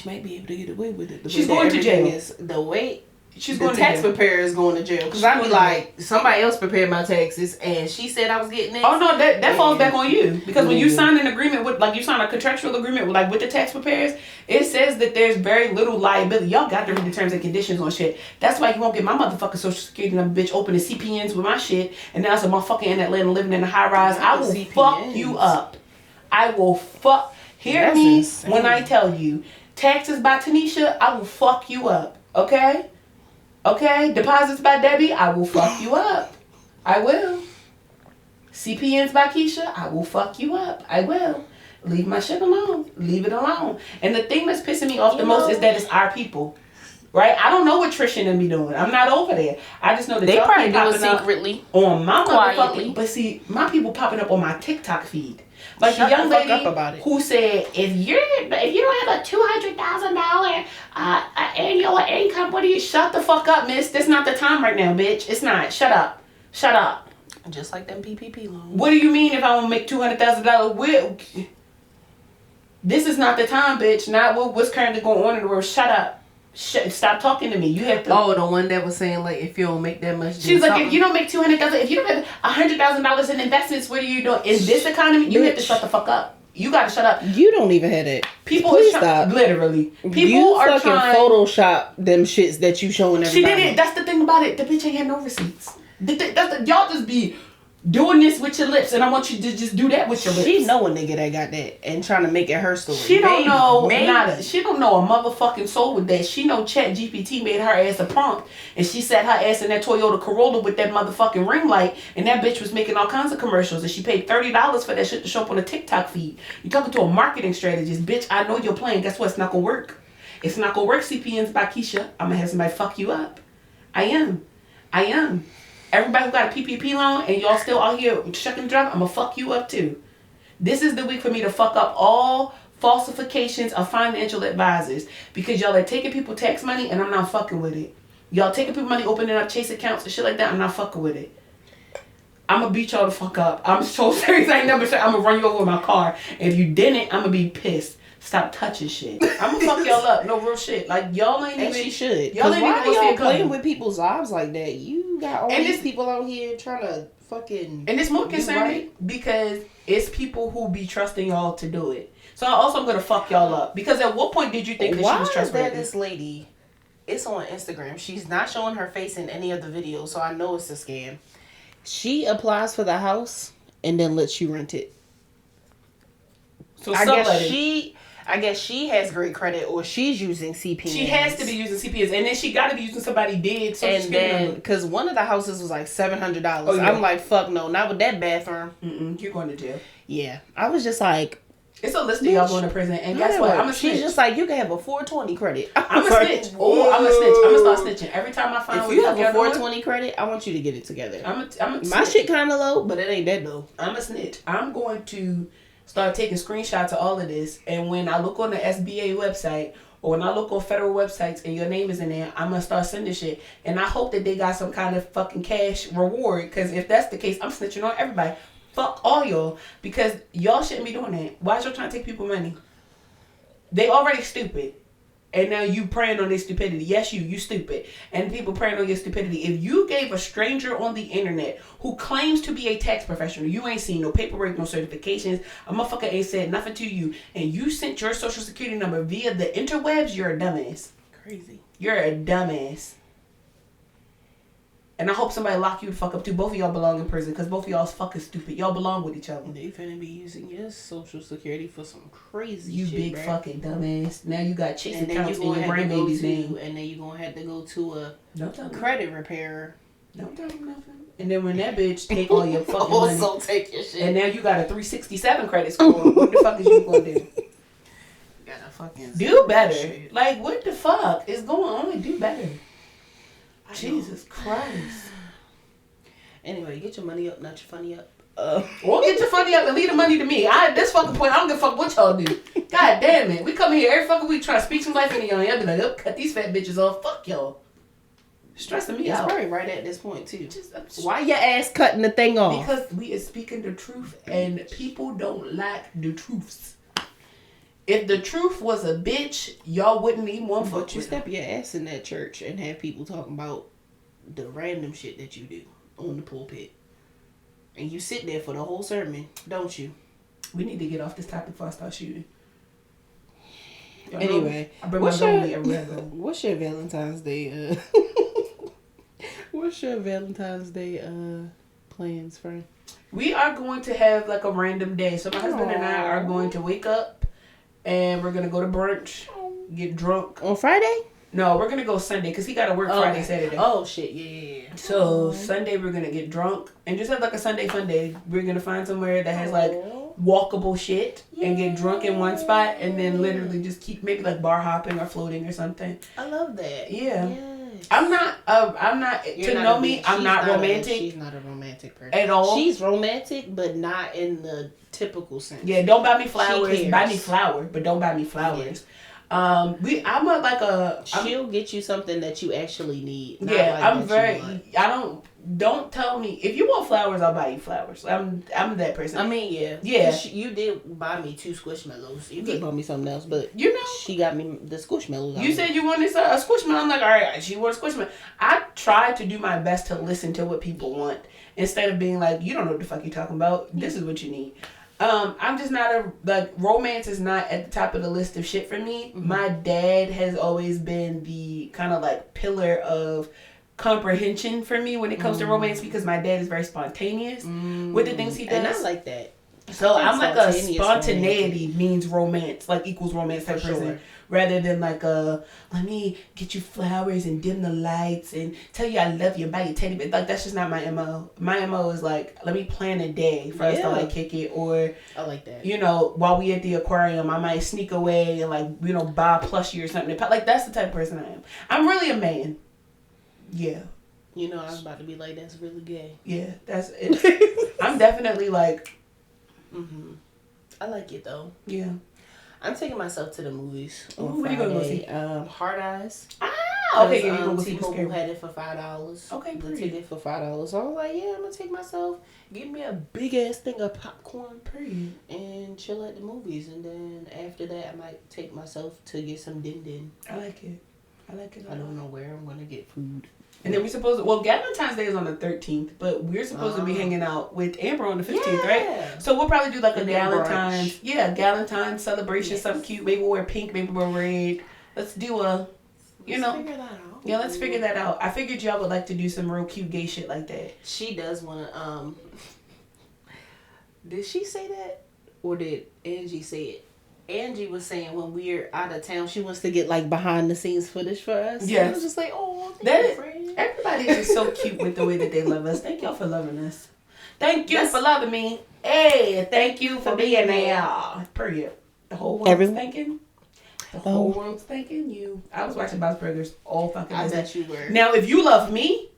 She might be able to get away with it. She's going to jail. The tax preparer is going to jail. Because I be like, somebody else prepared my taxes and she said I was getting it. Oh, no, that falls back on you. Because when you sign an agreement with, like, you sign a contractual agreement with, like, with the tax preparers, it says that there's very little liability. Y'all got to read the terms and conditions on shit. That's why you won't get my motherfucking social security number, bitch, opening CPNs with my shit. And now some motherfucker in Atlanta living in a high rise. I will fuck you up. I will fuck. Hear me insane. When I tell you, taxes by Tanisha, I will fuck you up. Okay? Okay, deposits by Debbie, I will fuck you up. I will. CPNs by Keisha, I will fuck you up. I will. Leave my shit alone. Leave it alone. And the thing that's pissing me off the most is that it's our people. Right? I don't know what Trish and them be doing. I'm not over there. I just know that they y'all probably popping do it secretly. On my quietly. But see, my people popping up on my TikTok feed. Like Shut the young lady about it. who said, if you don't have a $200,000 annual income, what do you? Shut the fuck up, miss. That's not the time right now, bitch. It's not. Shut up. Shut up. Just like them PPP loans. What do you mean if I want to make $200,000? This is not the time, bitch. Not what's currently going on in the world. Shut up. Stop talking to me. You have to. Oh, the one that was saying like if you don't make that much. She's like, if you don't make $200,000, if you don't have $100,000 in investments, what are you doing in this economy? You have to shut the fuck up. You gotta shut up. You don't even have that. People Please stop. Literally, people you are fucking trying. Photoshop them shits that you showing everybody. She didn't. That's the thing about it. The bitch ain't have no receipts. Y'all just be doing this with your lips, and I want you to just do that with your lips. She know a nigga that got that and trying to make it her story. She don't know nada. She don't know a motherfucking soul with that. She know Chat GPT made her ass a prompt, and she sat her ass in that Toyota Corolla with that motherfucking ring light, and that bitch was making all kinds of commercials, and she paid $30 for that shit to show up on a TikTok feed. You talking to a marketing strategist, bitch? I know you're playing. Guess what? It's not gonna work. It's not gonna work. CPNs by Keisha. I'm gonna have somebody fuck you up. I am. Everybody who got a PPP loan and y'all still out here shucking drugs, I'm gonna fuck you up too. This is the week for me to fuck up all falsifications of financial advisors because y'all are taking people tax money and I'm not fucking with it. Y'all taking people money, opening up Chase accounts and shit like that, I'm not fucking with it. I'm gonna beat y'all the fuck up. I'm so serious. I ain't never said I'm gonna run you over with my car. And if you didn't, I'm gonna be pissed. Stop touching shit. I'm gonna fuck y'all up. No real shit. Like y'all ain't even. And she should. Y'all ain't why even y'all playing with people's lives like that? You got all these people out here trying to fucking. And it's more concerning because it's people who be trusting y'all to do it. So I'm gonna fuck y'all up because at what point did you think that she was trustworthy? Why is that this lady? It's on Instagram. She's not showing her face in any of the videos, so I know it's a scam. She applies for the house and then lets you rent it. So I guess she has great credit, or she's using CPNs. She has to be using CPNs, and then she got to be using somebody did. So and then because one of the houses was like $700, I'm like, fuck no, not with that bathroom. You're going to jail. Yeah, I was just like, it's a list of y'all going to prison, and guess what? I'm a snitch. She's just like, you can have a 420 credit. I'm a snitch. Oh, I'm a snitch. I'm gonna start snitching every time I find. If you have a 420 credit, I want you to get it together. I'm a my shit kind of low, but it ain't that low. I'm a snitch. I'm going to start taking screenshots of all of this, and when I look on the SBA website or when I look on federal websites and your name is in there, I'm gonna start sending shit, and I hope that they got some kind of fucking cash reward, because if that's the case, I'm snitching on everybody. Fuck all y'all, because y'all shouldn't be doing that. Why is y'all trying to take people money? They already stupid. And now you preying on their stupidity. Yes, you stupid. And people preying on your stupidity. If you gave a stranger on the internet who claims to be a tax professional, you ain't seen no paperwork, no certifications, a motherfucker ain't said nothing to you, and you sent your social security number via the interwebs, you're a dumbass. Crazy. You're a dumbass. And I hope somebody lock you the fuck up too. Both of y'all belong in prison because both of y'all is fucking stupid. Y'all belong with each other. They finna be using your social security for some crazy you shit, big bro. fucking dumbass. Now you got chicks and accounts in your grandbaby's name. And then you gonna have to go to a Don't credit repairer. Don't tell them nothing. And then when that bitch take all your fucking money. Also take your shit. And now you got a 367 credit score. What the fuck is you gonna do? Gotta fucking do better. Shit. Like, what the fuck is going on? Do better. Jesus Christ. Anyway, get your money up, not your funny up. Or get your funny up and leave the money to me. At this fucking point, I don't give a fuck what y'all do. God damn it. We come here every fucking week trying to speak some life into y'all. Y'all be like, oh, cut these fat bitches off. Fuck y'all. Stressing me out. It's probably right at this point, too. Why your ass cutting the thing off? Because we is speaking the truth and people don't like the truths. If the truth was a bitch, y'all wouldn't even want to fuck But you with step your ass in that church and have people talking about the random shit that you do on the pulpit. And you sit there for the whole sermon, don't you? We need to get off this topic before I start shooting. Y'all Anyway, know, I bring my gun with me everywhere I go. What's your Valentine's Day? What's your Valentine's Day plans, friend? We are going to have like a random day. So my husband and I are going to wake up and we're going to go to brunch, get drunk. On Friday? No, we're going to go Sunday because he got to work Friday, Saturday. Oh, shit, yeah. So Sunday we're going to get drunk and just have like a Sunday fun day. We're going to find somewhere that has like walkable shit and get drunk in one spot and then literally just keep maybe like bar hopping or floating or something. I love that. Yeah. Yes. I'm not You're to not know a me, bitch. I'm not romantic. She's not a romantic person. At all. She's romantic, but not in the typical sense. Yeah, don't buy me flowers. cares. Buy me flower, but don't buy me flowers. She'll get you something that you actually need. Not Yeah, like I'm that you want. don't tell me if you want flowers, I'll buy you flowers. I'm that person. I mean, yeah. Yeah. You did buy me 2 Squishmallows. You could buy me something else, but You know, she got me the Squishmallows. you said you wanted a Squishmallow. I'm like, all right, she wants a Squishmallow. I try to do my best to listen to what people want instead of being like, you don't know what the fuck you're talking about. This is what you need. I'm just not romance is not at the top of the list of shit for me. Mm-hmm. My dad has always been the kind of like pillar of comprehension for me when it comes to romance because my dad is very spontaneous with the things he does. And I like that. So I'm like a spontaneity means romance, like equals romance type person. Sure. Rather than like let me get you flowers and dim the lights and tell you I love you and buy you teddy bear. Like that's just not my MO. My MO is like, let me plan a day for us to like kick it, or I like that. You know, while we at the aquarium, I might sneak away and like, you know, buy a plushie or something. Like that's the type of person I am. I'm really a man. Yeah. You know, I was about to be like, that's really gay. Yeah, that's it. I'm definitely like. I like it though. Yeah. I'm taking myself to the movies on What Friday. Are you gonna go see? Hard Eyes. Okay, you're gonna go see T-Mobile had it for $5. Okay, the ticket for $5. So I was like, yeah, I'm gonna take myself, get me a big ass thing of popcorn, and chill at the movies. And then after that, I might take myself to get some din din. I like it. I don't know where I'm gonna get food. And then Valentine's Day is on the 13th, but we're supposed to be hanging out with Amber on the 15th, right? So we'll probably do like a Galentine's celebration, something cute. Maybe we'll wear pink, maybe we'll wear red. Let's do let's figure that out. Yeah, let's figure that out. I figured y'all would like to do some real cute gay shit like that. She does want to, did she say that? Or did Angie say it? Angie was saying when we're out of town, she wants to get like behind the scenes footage for us. Yeah, I was just like, oh, everybody is just so cute with the way that they love us. Thank y'all for loving us. Thank you for loving me. Hey, thank you for being there. Period. The whole world's thanking. The whole world's thanking you. I was watching Bob's Burgers all fucking day. I bet you were. Now, if you love me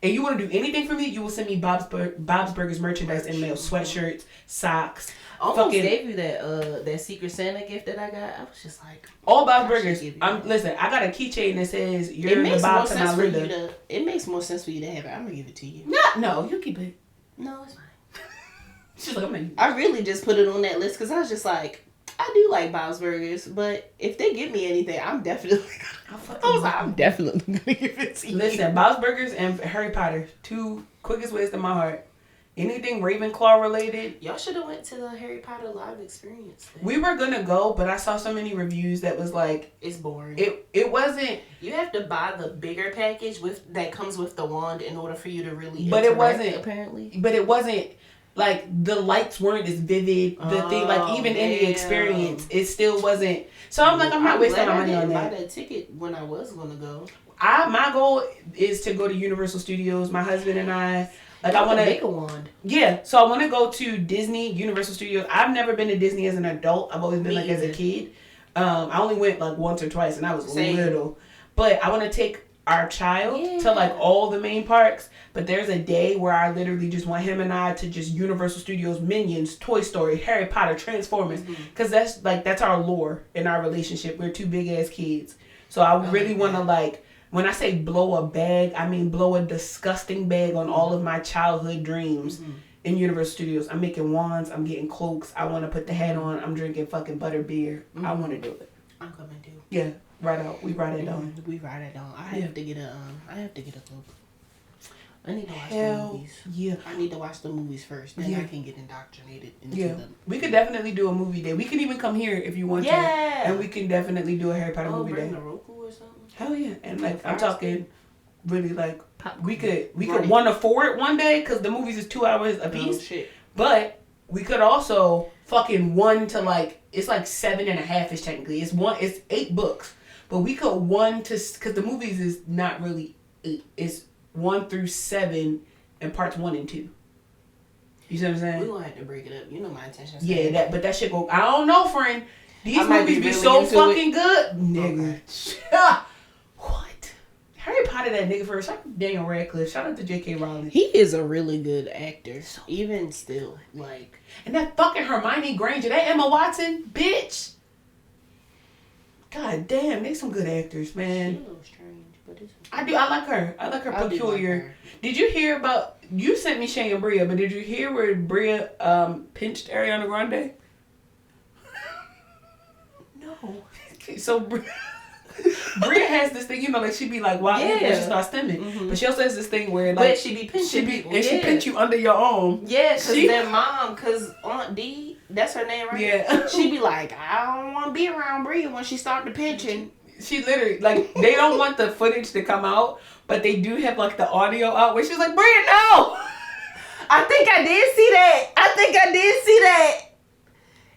and you want to do anything for me, you will send me Bob's Burgers merchandise in mail, sweatshirts, socks. Almost gave you that Secret Santa gift that I got. I was just like, all Bob's Burgers. Listen, I got a keychain that says you're the Bob to my Linda. It makes more sense for you to have it. I'm gonna give it to you. No, you keep it. No, it's fine. She's like, I really just put it on that list because I was just like, I do like Bob's Burgers, but if they give me anything, I'm definitely I'm definitely gonna give it to you. Listen, Bob's Burgers and Harry Potter, 2 quickest ways to my heart. Anything Ravenclaw related. Y'all should have went to the Harry Potter live experience thing. We were gonna go, but I saw so many reviews that was like, it's boring. It wasn't. You have to buy the bigger package that comes with the wand in order for you to really. But it wasn't apparently. But it wasn't like the lights weren't as vivid. The thing, like even in the experience, it still wasn't. So I'm like, I'm not wasting my money on that. I didn't buy that ticket when I was gonna go. My goal is to go to Universal Studios. My husband and I. Like I want to make a wand. Yeah, so I want to go to Disney, Universal Studios. I've never been to Disney as an adult. I've always been as a kid. I only went like once or twice, and I was little. But I want to take our child to like all the main parks. But there's a day where I literally just want him and I to just Universal Studios, Minions, Toy Story, Harry Potter, Transformers, because that's our lore in our relationship. We're 2 big ass kids, so I really want to like. When I say blow a bag, I mean blow a disgusting bag on all of my childhood dreams in Universal Studios. I'm making wands. I'm getting cloaks. I want to put the hat on. I'm drinking fucking butter beer. I want to do it. I'm coming too. Yeah, right out. We write it down. We write it down. I have to get a cloak. I need to watch the Hell movies. yeah. I need to watch the movies first. Then I can get indoctrinated into them. We could definitely do a movie day. We could even come here if you want to. And we can definitely do a Harry Potter movie bring day. a Roku or something. Hell yeah. And like I'm talking really like Popcorn. we could one afford one day because the movies is 2 hours a piece. Oh, shit. But we could also fucking one to like it's like 7.5 ish technically. It's 8 books. But we could one to because the movies is not really 8. It's 1 through 7 and parts 1 and 2. You see what I'm saying? We gonna have to break it up. You know my intentions. Yeah, but that shit go. I don't know, friend. These I might movies be be really so into fucking good, nigga. Okay. What? Harry Potter, that nigga first. Shout out to Daniel Radcliffe. Shout out to J.K. Rowling. He is a really good actor. Even still, like. And that fucking Hermione Granger, that Emma Watson, bitch. God damn, they some good actors, man. She's a little strange, but it's. I like her. I like her I do peculiar. like her. Did you hear about? You sent me Shay and Bria, but did you hear where Bria pinched Ariana Grande? No. So Bria has this thing, you know, like she be like, "Wow," when she starts stimming, but she also has this thing where like But she be pinching people. she pinch you under your arm. Yeah, cause their mom, cause Aunt D, that's her name, right? Yeah. She be like, I don't want to be around Bria when she start to pinching. She literally like they don't want the footage to come out, but they do have like the audio out where she's like, "Bria, no." I think I did see that.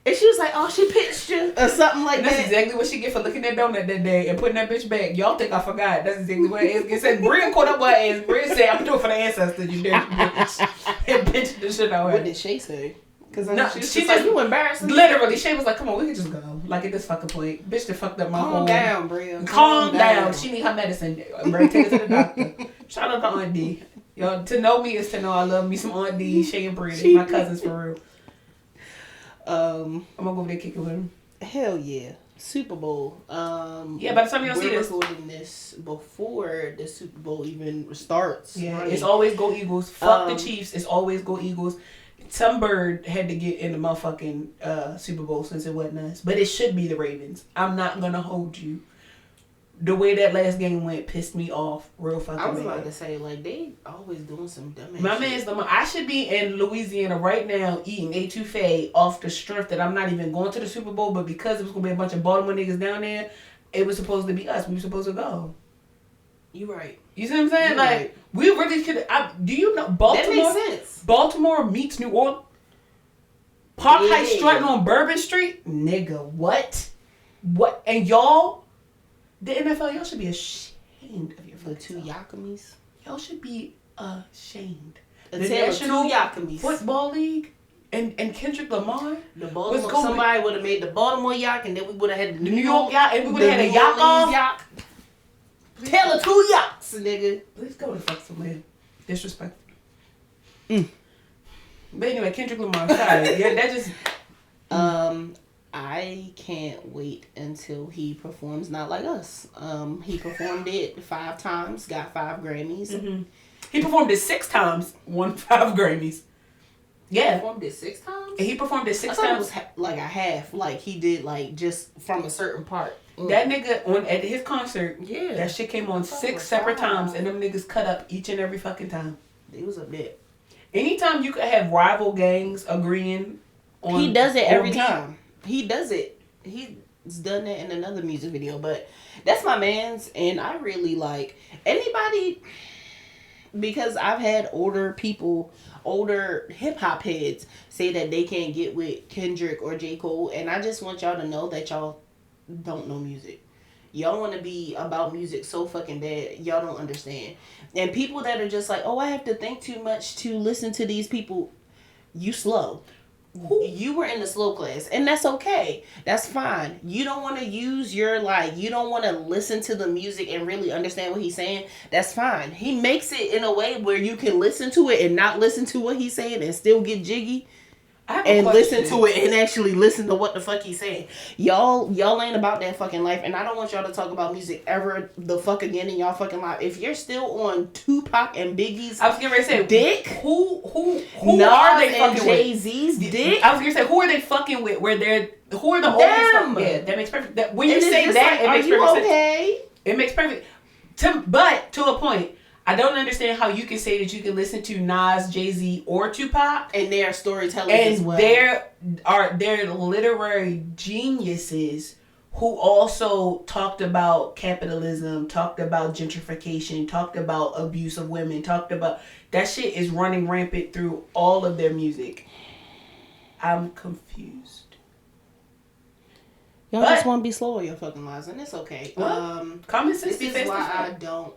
And she was like, "Oh, she pinched you," or something like And that's that. exactly what she get for looking at donut that day and putting that bitch back. Y'all think I forgot? That's exactly what it said. Bria caught up with her ass. Bria said, "I'm doing it for the ancestors, you dirty bitch." And pinched the shit out of her. What did Shay say? Because No, she she just like, just- you embarrassing. Literally, Shay was like, "Come on, we can just go." Like at this fucking point, bitch, that fucked up my whole. Calm down, Bria. Calm down. She need her medicine. Bria, take her to the doctor. Shout out to Aunt D. Yo, to know me is to know I love me some Aunt D, Shay and Bria. They my cousins for real. I'm gonna go over there kick it with them. Hell yeah. Super Bowl. Yeah, by the time y'all see this, we're recording this before the Super Bowl even starts. yeah, running. it's always go Eagles. Fuck the Chiefs. It's always go Eagles. Some bird had to get in the motherfucking Super Bowl since it wasn't us, but it should be the Ravens. I'm not gonna hold you. The way that last game went pissed me off real fucking bad. I was about to say, like, they always doing some dumb ass My shit. man's I should be in Louisiana right now eating etouffee off the strength that I'm not even going to the Super Bowl, but because it was gonna be a bunch of Baltimore niggas down there, it was supposed to be us. We were supposed to go. You right. You see what I'm saying? You're like right. we really could. Do you know Baltimore? That makes sense. Baltimore meets New Orleans. Park Yeah. Heights strutting on Bourbon Street, nigga. What? What? And y'all, the NFL, y'all should be ashamed of your The fucking two self. Yakamis. Y'all should be ashamed. The The tale of National two Yakamis. Football League and Kendrick Lamar. The Baltimore, going- somebody would have made the Baltimore Yak, and then we would have had the New York Yacht, and we would have had a New yacht Orleans off. Yak. Tale of two Yaks, nigga. Please go to fuck somewhere. Disrespect. But anyway, Kendrick Lamar. Sorry. Yeah, that just. I can't wait until he performs Not Like Us. He performed it 5 times, got 5 Grammys. Mm-hmm. He performed it 6 times, won 5 Grammys. Yeah. Performed it 6 times? And he performed it 6 I thought it times. was like a half, like he did like just from a certain part. That nigga at his concert, Yeah. that shit came on thought it 6 was separate 5. times, and them niggas cut up each and every fucking time. He was up there. Anytime you could have rival gangs agreeing on, He does it every on beat, time. He does it. He's done that in another music video, but that's my man's, and I really like anybody, because I've had older people, older hip hop heads say that they can't get with Kendrick or J. Cole, and I just want y'all to know that y'all don't know music. Y'all want to be about music so fucking bad, y'all don't understand. And people that are just like, oh, I have to think too much to listen to these people, you slow. You were in the slow class, and that's okay. That's fine. You don't want to use your, like, you don't want to listen to the music and really understand what he's saying. That's fine. He makes it in a way where you can listen to it and not listen to what he's saying and still get jiggy. and listen to it and actually listen to what the fuck he's saying. Y'all ain't about that fucking life, and I don't want y'all to talk about music ever the fuck again in y'all fucking life. If you're still on Tupac and Biggie's, I was gonna say dick, who Nas are they and fucking Jay-Z's with? dick. I was gonna say, who are they fucking with? Who are the oldest? Yeah, that makes perfect. When you say that, it makes perfect sense. It makes perfect. But to a point. I don't understand how you can say that you can listen to Nas, Jay-Z, or Tupac, and they are storytellers as well. They're literary geniuses who also talked about capitalism, talked about gentrification, talked about abuse of women, talked about that shit is running rampant through all of their music. I'm confused. Y'all just want to be slow in your fucking lives, and it's okay. Common sense. This is why I don't.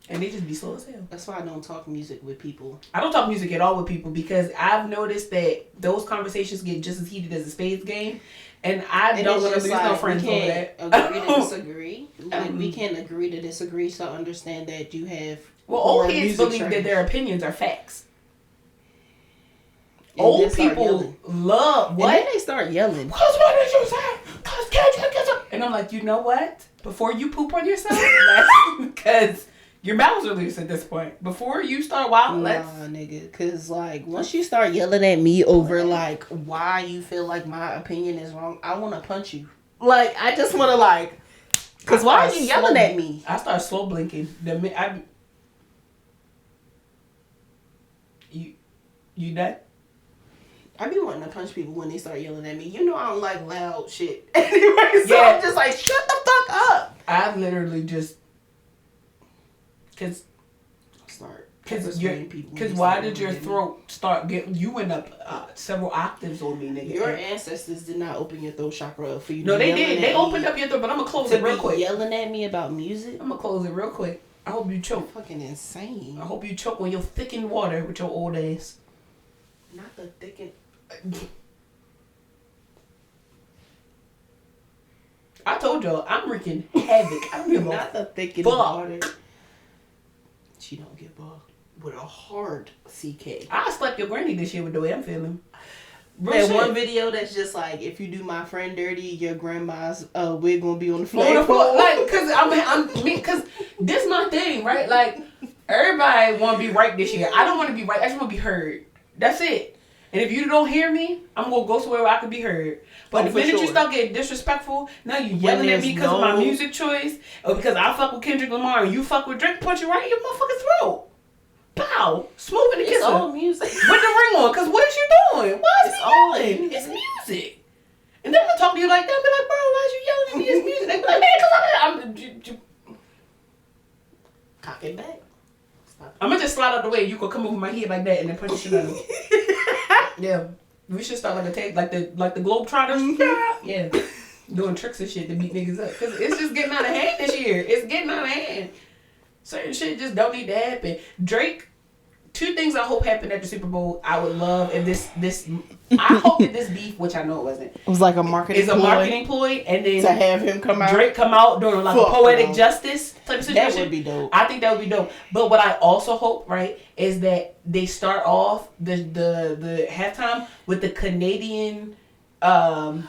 And they just be slow as hell. That's why I don't talk music with people. I don't talk music at all with people because I've noticed that those conversations get just as heated as a spades game. And I don't want to lose no friends over that. Agree to disagree. We can't agree to disagree, so understand that you have... Well, old heads believe that their opinions are facts. And old people love... What? And then they start yelling. Because what did you say? Because Kendrick is a... And I'm like, you know what? Before you poop on yourself, because... Your mouths are loose at this point. Before you start wilding, nigga. Cause like once you start yelling at me over like why you feel like my opinion is wrong, I want to punch you. Like I just want to like. Cause why are you yelling at me? I start slow blinking. You done? I be wanting to punch people when they start yelling at me. You know I don't like loud shit. Anyway, so I'm just like shut the fuck up. I literally just. Cause why did your throat start getting? You went up several octaves on me, nigga. Your ancestors did not open your throat chakra up for you. No, they did. They opened up your throat, but I'm gonna close it real quick. Yelling at me about music. I'm gonna close it real quick. I hope you choke. Fucking insane. I hope you choke on your thickened water with your old ass. Not the thickened. I told y'all I'm wreaking havoc. I don't give a not the thickened water. She don't give up with a hard CK. I slept your granny this year with the way I'm feeling. That one video that's just like, if you do my friend dirty, your grandma's wig gonna be on the floor. Like, cause this my thing, right? Like, everybody want to be right this year. I don't want to be right. I just want to be heard. That's it. And if you don't hear me, I'm gonna go somewhere where I can be heard. But the minute you start getting disrespectful, now you yelling at me because of my music choice, or because I fuck with Kendrick Lamar and you fuck with Drake, punch you right in your motherfucking throat. Pow! Smooth in the kisser. It's old music. With the ring on, because what is you doing? Why is he yelling? It's music. And then I'm gonna talk to you like that and be like, bro, why is you yelling at me? It's music. They be like, man, because I'm cock it back. I'm gonna just slide out the way. You can come over my head like that and then punch you down. Yeah. We should start like a tape, like the Globetrotters. Mm-hmm. Yeah. Doing tricks and shit to beat niggas up. Because it's just getting out of hand this year. It's getting out of hand. Certain shit just don't need to happen. Drake, two things I hope happen at the Super Bowl. I would love if this I hope that this beef, which I know it wasn't. It was like a marketing ploy. It's a marketing ploy. And then to have him come out. Drake come out doing like a poetic justice type of situation. That would be dope. I think that would be dope. But what I also hope, right, is that they start off the halftime with the Canadian hey,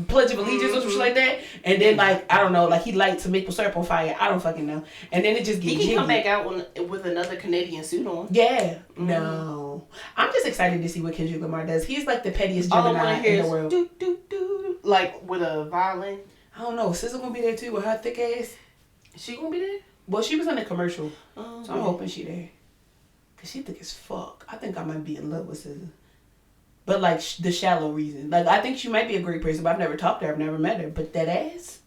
Pledge of Allegiance or something like that, and then like I don't know, like he lights some maple syrup on fire. I don't fucking know, and then it just gets. He can come back out with another Canadian suit on. Yeah, no, I'm just excited to see what Kendrick Lamar does. He's like the pettiest Gemini in the world. Do, do, do, like with a violin. I don't know. SZA gonna be there too with her thick ass. Is she gonna be there? Well, she was in the commercial, so I'm hoping she there. Cause she thick as fuck. I think I might be in love with SZA. But like the shallow reason. Like I think she might be a great person, but I've never talked to her. I've never met her. But that ass.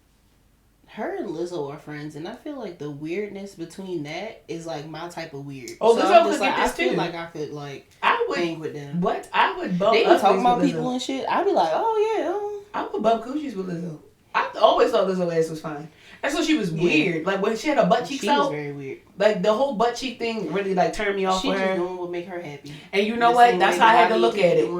Her and Lizzo are friends, and I feel like the weirdness between that is like my type of weird. Oh, so Lizzo could get this too. I could like hang with them. What? I would bump. They be talking about people and shit. I'd be like, oh yeah. I would bump coochies with Lizzo. I always thought Lizzo ass was fine. That's why she was weird. Like when she had her butt cheeks out. She was very weird. Like the whole butt cheek thing really like turned me off. She for her. just doing what make her happy. And you know what? That's how I had to look at it.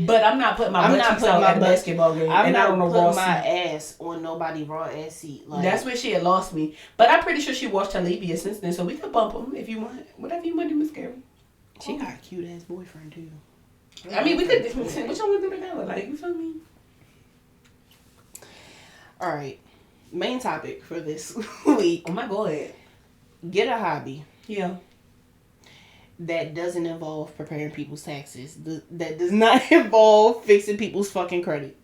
But I'm not putting my butt cheeks out at a basketball game. I'm not putting my ass on nobody raw ass seat. Like, that's where she had lost me. But I'm pretty sure she watched her labia since then, so we could bump them if you want. Whatever you want to do, Miss Gary. She got a cute ass boyfriend too. I mean, we could. What y'all want to do together? Like, you feel me? All right. Main topic for this week. Oh my God. Get a hobby. Yeah. That doesn't involve preparing people's taxes. That does not involve fixing people's fucking credit.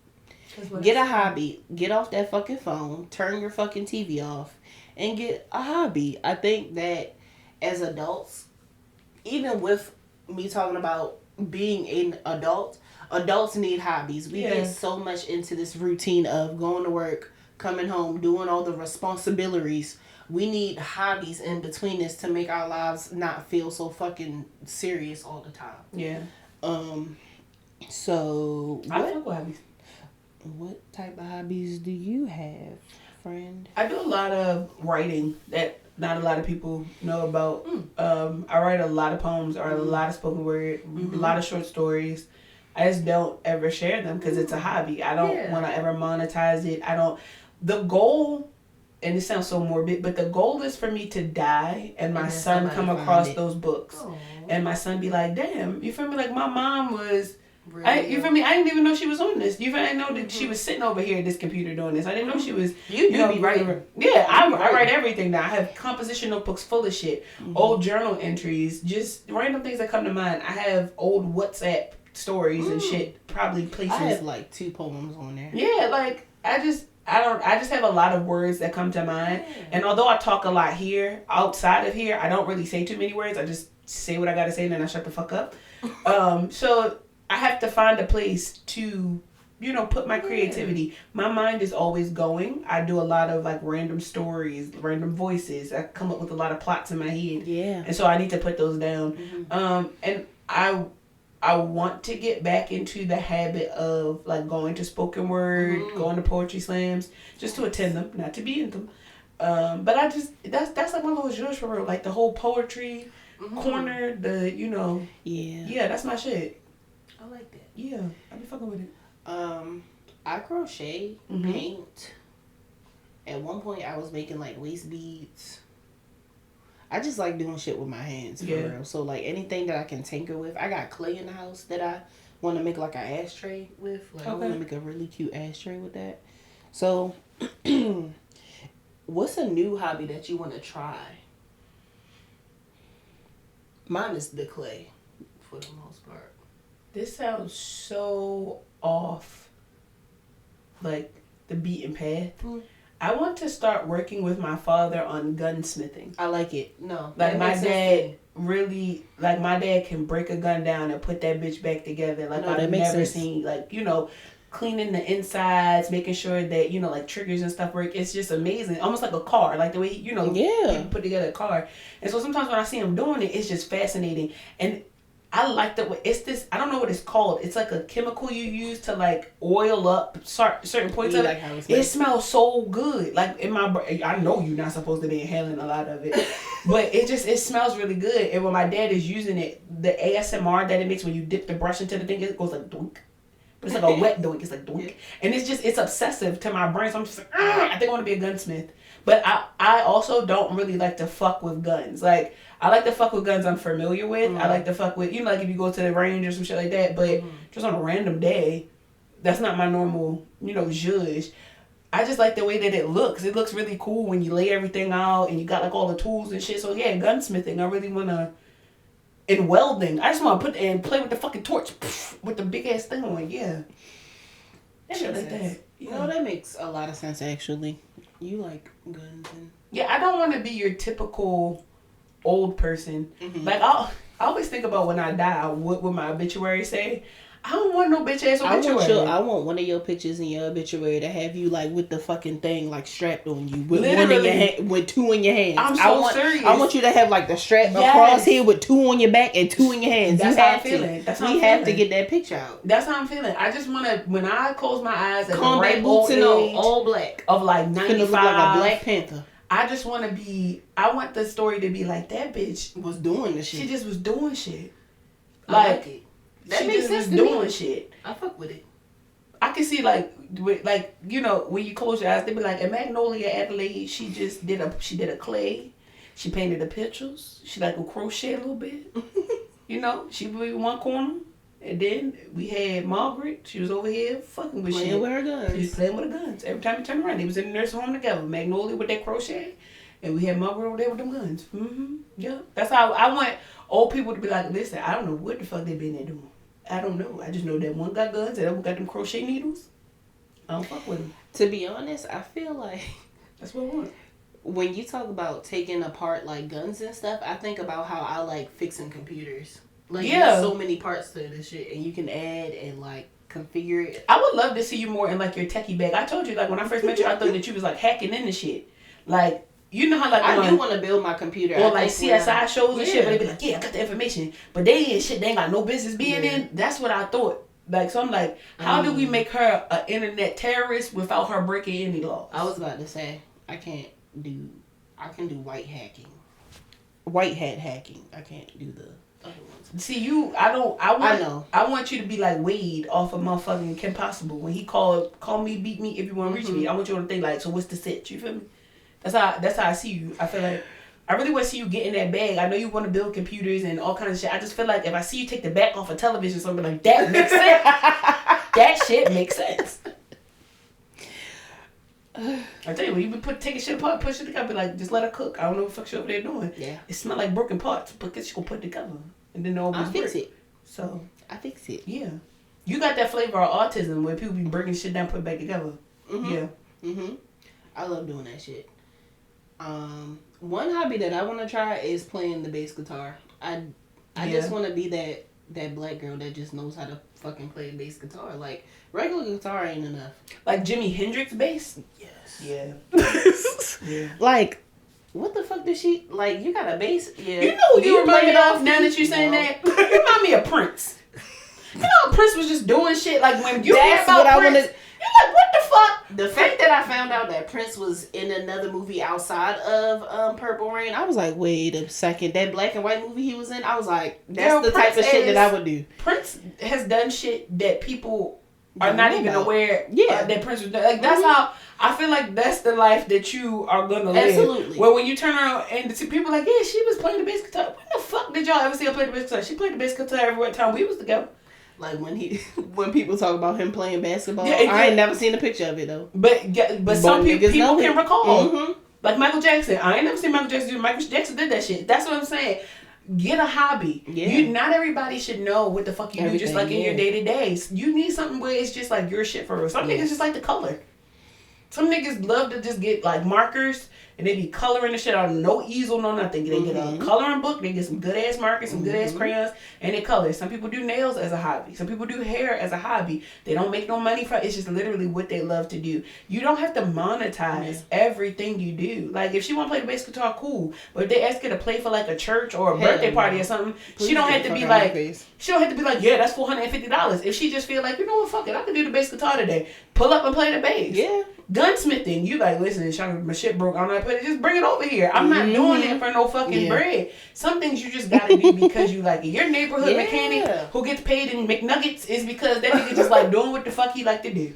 Get a hobby. Get off that fucking phone. Turn your fucking TV off. And get a hobby. I think that as adults, even with me talking about being an adult, adults need hobbies. We get so much into this routine of going to work, coming home, doing all the responsibilities. We need hobbies in between this to make our lives not feel so fucking serious all the time. Yeah. So I fuck with hobbies. What type of hobbies do you have, friend? I do a lot of writing that not a lot of people know about. I write a lot of poems or a lot of spoken word, a lot of short stories. I just don't ever share them because it's a hobby. I don't want to ever monetize it. The goal, and it sounds so morbid, but the goal is for me to die and my son come across those books. Aww. And my son be like, damn, you feel me? Like my mom was... you feel me? I didn't even know she was on this. You feel me? I know that she was sitting over here at this computer doing this. I didn't know she was. You know, be writing. Yeah, I write everything now. I have composition notebooks full of shit, old journal entries, just random things that come to mind. I have old WhatsApp stories and shit, probably places. I have like 2 poems on there. Yeah, like I just have a lot of words that come to mind. And although I talk a lot here, outside of here, I don't really say too many words. I just say what I gotta say and then I shut the fuck up. So I have to find a place to, put my creativity. My mind is always going. I do a lot of like random stories, random voices. I come up with a lot of plots in my head. Yeah. And so I need to put those down. And I want to get back into the habit of like going to spoken word, going to poetry slams, just to attend them, not to be in them. But I just that's like my little zhuzh for real. Like the whole poetry corner, yeah, that's my shit. I like that. Yeah, I be fucking with it. I crochet, paint. At one point, I was making like waist beads. I just like doing shit with my hands for real. So like anything that I can tinker with. I got clay in the house that I want to make like an ashtray with. Like I want to make a really cute ashtray with that. So, what's a new hobby that you want to try? Mine is the clay, for the most part. This sounds so off, like the beaten path. I want to start working with my father on gunsmithing. I like it. No. Like my dad really, like my dad can break a gun down and put that bitch back together. Like I've never seen, like, cleaning the insides, making sure that, like triggers and stuff work. It's just amazing. Almost like a car, like the way, people put together a car. And so sometimes when I see him doing it, it's just fascinating. And I like the way it's this. I don't know what it's called. It's like a chemical you use to like oil up certain points of it. It smells so good. Like in my, I know you're not supposed to be inhaling a lot of it, but it smells really good. And when my dad is using it, the ASMR that it makes when you dip the brush into the thing, it goes like doink. But it's like a wet doink. It's like doink, and it's obsessive to my brain. So I'm just like, I think I want to be a gunsmith. But I also don't really like to fuck with guns. Like, I like to fuck with guns I'm familiar with. I like to fuck with, like if you go to the range or some shit like that. But just on a random day, that's not my normal, zhuzh. I just like the way that it looks. It looks really cool when you lay everything out and you got like all the tools and shit. So yeah, gunsmithing. I really want to. And welding. I just want to put and play with the fucking torch with the big ass thing on. Yeah. Shit like that. Yeah. That makes a lot of sense actually. You like guns and... Yeah, I don't want to be your typical old person. Like, I always think about when I die, what would my obituary say? I don't want no bitch ass obituary. I want one of your pictures in your obituary to have you like with the fucking thing like strapped on you with one in your hand, with 2 in your hands. I'm so serious. I want you to have like the strap across here with 2 on your back and 2 in your hands. That's how I'm feeling. We have to get that picture out. That's how I'm feeling. I just want to, when I close my eyes at combat boots and all black of like 95, look like a Black Panther. I just want to be. I want the story to be like that bitch was doing the shit. She just was doing shit. Like it. That she makes just sense was to doing me. shit. I fuck with it. I can see when you close your eyes, they be like, in Magnolia Adelaide, she did a clay. She painted the pictures. She like would crochet a little bit. You know, she would be in one corner. And then we had Margaret. She was over here fucking with playing shit. with her guns. She was playing with her guns. Every time you turn around, they was in the nursing home together. Magnolia with that crochet. And we had Margaret over there with them guns. Mm-hmm. Yeah. That's how I want old people to be like, listen, I don't know what the fuck they been there doing. I don't know. I just know that one got guns and that one got them crochet needles. I don't fuck with them. To be honest, I feel like that's what I want. When you talk about taking apart like guns and stuff, I think about how I like fixing computers. Like there's so many parts to this shit, and you can add and like configure it. I would love to see you more in like your techie bag. I told you like when I first met you, I thought that you was like hacking into shit. Like you know how like I do want to build my computer. Or like CSI shows and shit, but they be like, yeah, I got the information, but they ain't shit. They ain't got no business being in. That's what I thought. Like so, I'm like, how do we make her an internet terrorist without her breaking any laws? I was about to say I can do white hacking, white hat hacking. I can't do the other ones. See you, I know. I want you to be like Wade off of motherfucking Kim Possible when he call me, beat me if you want to reach me. I want you to think like, so what's the sit? You feel me? That's how I see you. I feel like I really want to see you get in that bag. I know you want to build computers and all kinds of shit. I just feel like if I see you take the back off a television, something like that makes sense. That shit makes sense. I tell you, when you be taking shit apart, push it together, be like, just let her cook. I don't know what the fuck she over there doing. Yeah. It smell like broken parts, but she gonna put it together. And then I'll fix it. So. I fix it. Yeah. You got that flavor of autism where people be breaking shit down, put it back together. Mm-hmm. Yeah. Mm-hmm. I love doing that shit. One hobby that I want to try is playing the bass guitar. I just want to be that black girl that just knows how to fucking play a bass guitar. Like, regular guitar ain't enough. Like Jimi Hendrix bass? Yes. Yeah. Yeah. Like, what the fuck did she... Like, you got a bass? Yeah. You know who you remind me of now that you saying that? You remind me of Prince. You know Prince was just doing shit. Like, when you hear about Prince... You're like, what the fuck? The fact that I found out that Prince was in another movie outside of Purple Rain, I was like, wait a second. That black and white movie he was in, I was like, that's the type of shit that I would do. Prince has done shit that people are not even aware that Prince was doing. Like, that's how, I feel like that's the life that you are going to live. Absolutely. Where when you turn around and see people like, yeah, she was playing the bass guitar. When the fuck did y'all ever see her play the bass guitar? She played the bass guitar every time we was together. Like when people talk about him playing basketball, I ain't never seen a picture of it though. But some people can recall. Mm-hmm. Like Michael Jackson, I ain't never seen Michael Jackson do. Michael Jackson did that shit. That's what I'm saying. Get a hobby. Yeah. Not everybody should know what the fuck you do just like in your day to day. You need something where it's just like your shit for real. Some niggas just like the color. Some niggas love to just get like markers and they be coloring the shit out. No easel, no nothing. They get a coloring book. They get some good ass markers, some good ass crayons, and they color. Some people do nails as a hobby. Some people do hair as a hobby. They don't make no money from it. It's just literally what they love to do. You don't have to monetize everything you do. Like if she want to play the bass guitar, cool. But if they ask her to play for like a church or a birthday party or something, she don't have to be like, yeah, that's $450. If she just feel like, you know what, fuck it, I can do the bass guitar today. Pull up and play the bass. Yeah. Gunsmithing, you like, listen, my shit broke. I'm not putting it. Just bring it over here. I'm not doing it for no fucking bread. Some things you just gotta do because you like it. Your neighborhood mechanic who gets paid in McNuggets is because that nigga just like doing what the fuck he like to do.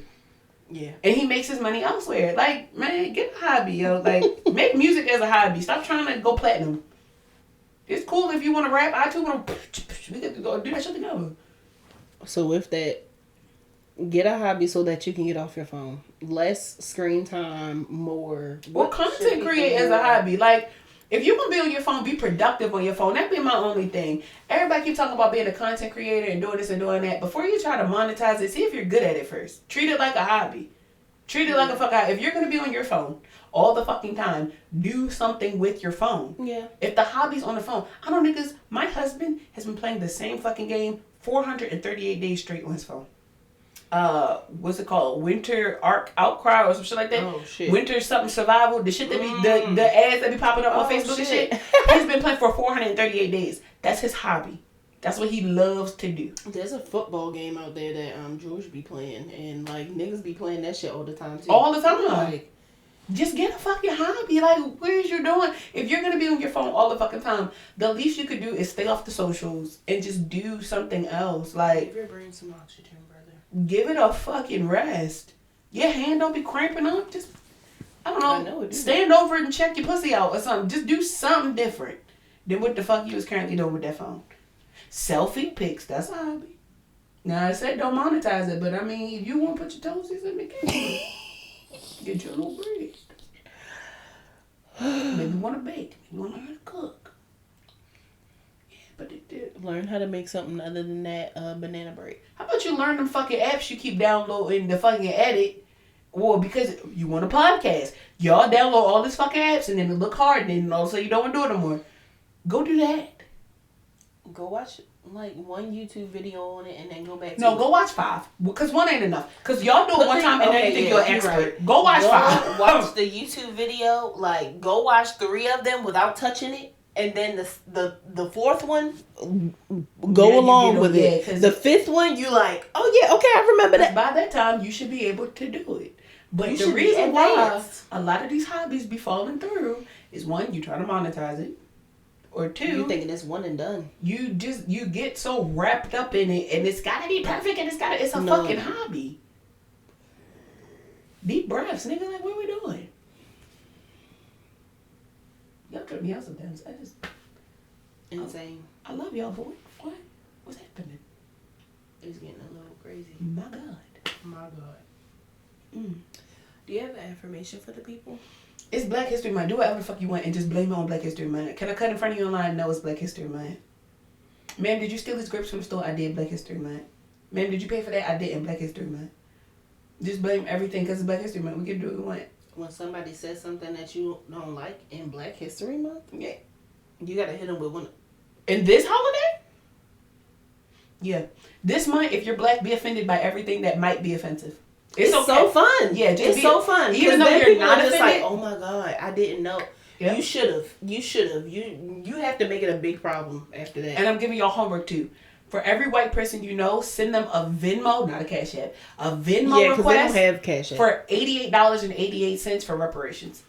Yeah. And he makes his money elsewhere. Like, man, get a hobby, yo. Like, make music as a hobby. Stop trying to go platinum. It's cool if you want to rap. I too want to. We get to go do that shit together. So with that, get a hobby so that you can get off your phone. Less screen time, more. Well, content create as a hobby. Like, if you're going to be on your phone, be productive on your phone. That'd be my only thing. Everybody keep talking about being a content creator and doing this and doing that. Before you try to monetize it, see if you're good at it first. Treat it like a hobby. Treat it like a fuck hobby. If you're going to be on your phone all the fucking time, do something with your phone. Yeah. If the hobby's on the phone, I don't know, niggas, my husband has been playing the same fucking game 438 days straight on his phone. What's it called? Winter Outcry or some shit like that. Oh shit. Winter something survival. The shit that be the ads that be popping up on Facebook and shit. He's been playing for 438 days. That's his hobby. That's what he loves to do. There's a football game out there that George be playing, and like niggas be playing that shit all the time too. All the time. Like, just get a fucking hobby. Like, what is you doing? If you're gonna be on your phone all the fucking time, the least you could do is stay off the socials and just do something else. Like, give your brain some oxygen, brother. Give it a fucking rest. Your hand don't be cramping up. Just, I don't know stand over it and check your pussy out or something. Just do something different than what the fuck you was currently doing with that phone. Selfie pics, that's a hobby. Now I said don't monetize it, but I mean, if you want to put your toesies in the camera, get your little bread. Maybe you want to bake. Maybe you want to learn how to cook. Yeah, but it did. Learn how to make something other than that banana bread. How about you learn them fucking apps you keep downloading to fucking edit? Well, because you want a podcast. Y'all download all these fucking apps and then it look hard and then all of a sudden you don't want to do it no more. Go do that. Go watch like one YouTube video on it and then go back to No, it. go watch 5. Because one ain't enough. Because y'all do it one time and then you think you're an expert. Right. Go watch 5. Watch the YouTube video. Like, go watch 3 of them without touching it. And then the 4th one, go along with it. The 5th one, you like, oh yeah, okay, I remember that. By that time, you should be able to do it. But You the should be reason why advanced. a lot of these hobbies be falling through is 1, you try to monetize it. Or 2, You thinking it's one and done. you get so wrapped up in it and it's gotta be perfect and it's a fucking hobby. Deep breaths, nigga, like what are we doing? Y'all trip me out sometimes. Insane. I love y'all, but what? What's happening? It's getting a little crazy. My God. My God. Mm. Do you have an affirmation for the people? It's Black History Month. Do whatever the fuck you want and just blame it on Black History Month. Can I cut in front of you online? No, it's Black History Month. Ma'am, did you steal these grapes from the store? I did. Black History Month. Ma'am, did you pay for that? I didn't. Black History Month. Just blame everything because it's Black History Month. We can do what we want. When somebody says something that you don't like in Black History Month, Yeah. you gotta hit them with one. In this holiday? Yeah. This month, if you're black, be offended by everything that might be offensive. It's okay. so fun. Yeah, it's so fun. Even though then you're people not are just offended, like, oh my God, I didn't know. Yep. You should have. You have to make it a big problem after that. and I'm giving y'all homework too. For every white person you know, send them a Venmo, not a Cash App, a Venmo request they don't have cash. for $88.88 for reparations.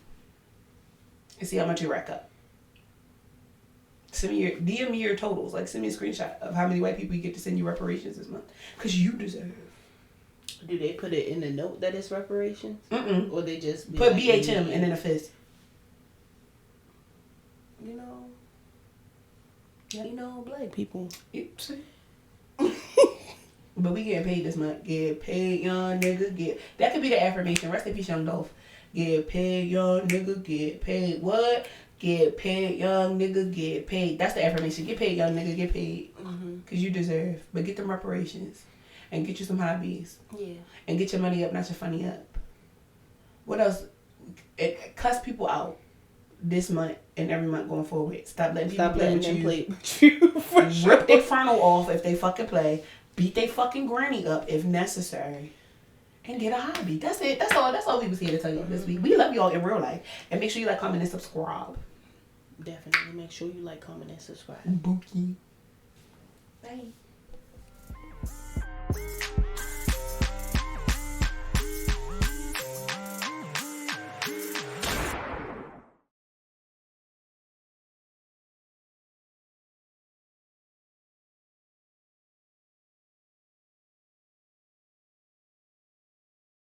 And see how much you rack up. DM me your totals. Like, send me a screenshot of how many white people you get to send you reparations this month. Because you deserve. Do they put it in the note that it's reparations? Mm-mm. Or they just be Put like, BHM and then a fist. You know. You know, black people. See? But we getting paid this month. Get paid, young nigga. That could be the affirmation. Rest in peace, Young Dolph. Get paid, young nigga. Get paid. What? Get paid, young nigga. Get paid. That's the affirmation. Get paid, young nigga. Get paid. Because you deserve. But get them reparations. And get you some hobbies. Yeah. And get your money up, not your funny up. What else? Cuss people out this month and every month going forward. Stop letting people play with you. Rip their frontal off if they fucking play. Beat their fucking granny up if necessary. And get a hobby. That's it. That's all we was here to tell you this week. We love y'all in real life. And make sure you like, comment, and subscribe. Definitely make sure you like, comment, and subscribe. Bookie. Bye.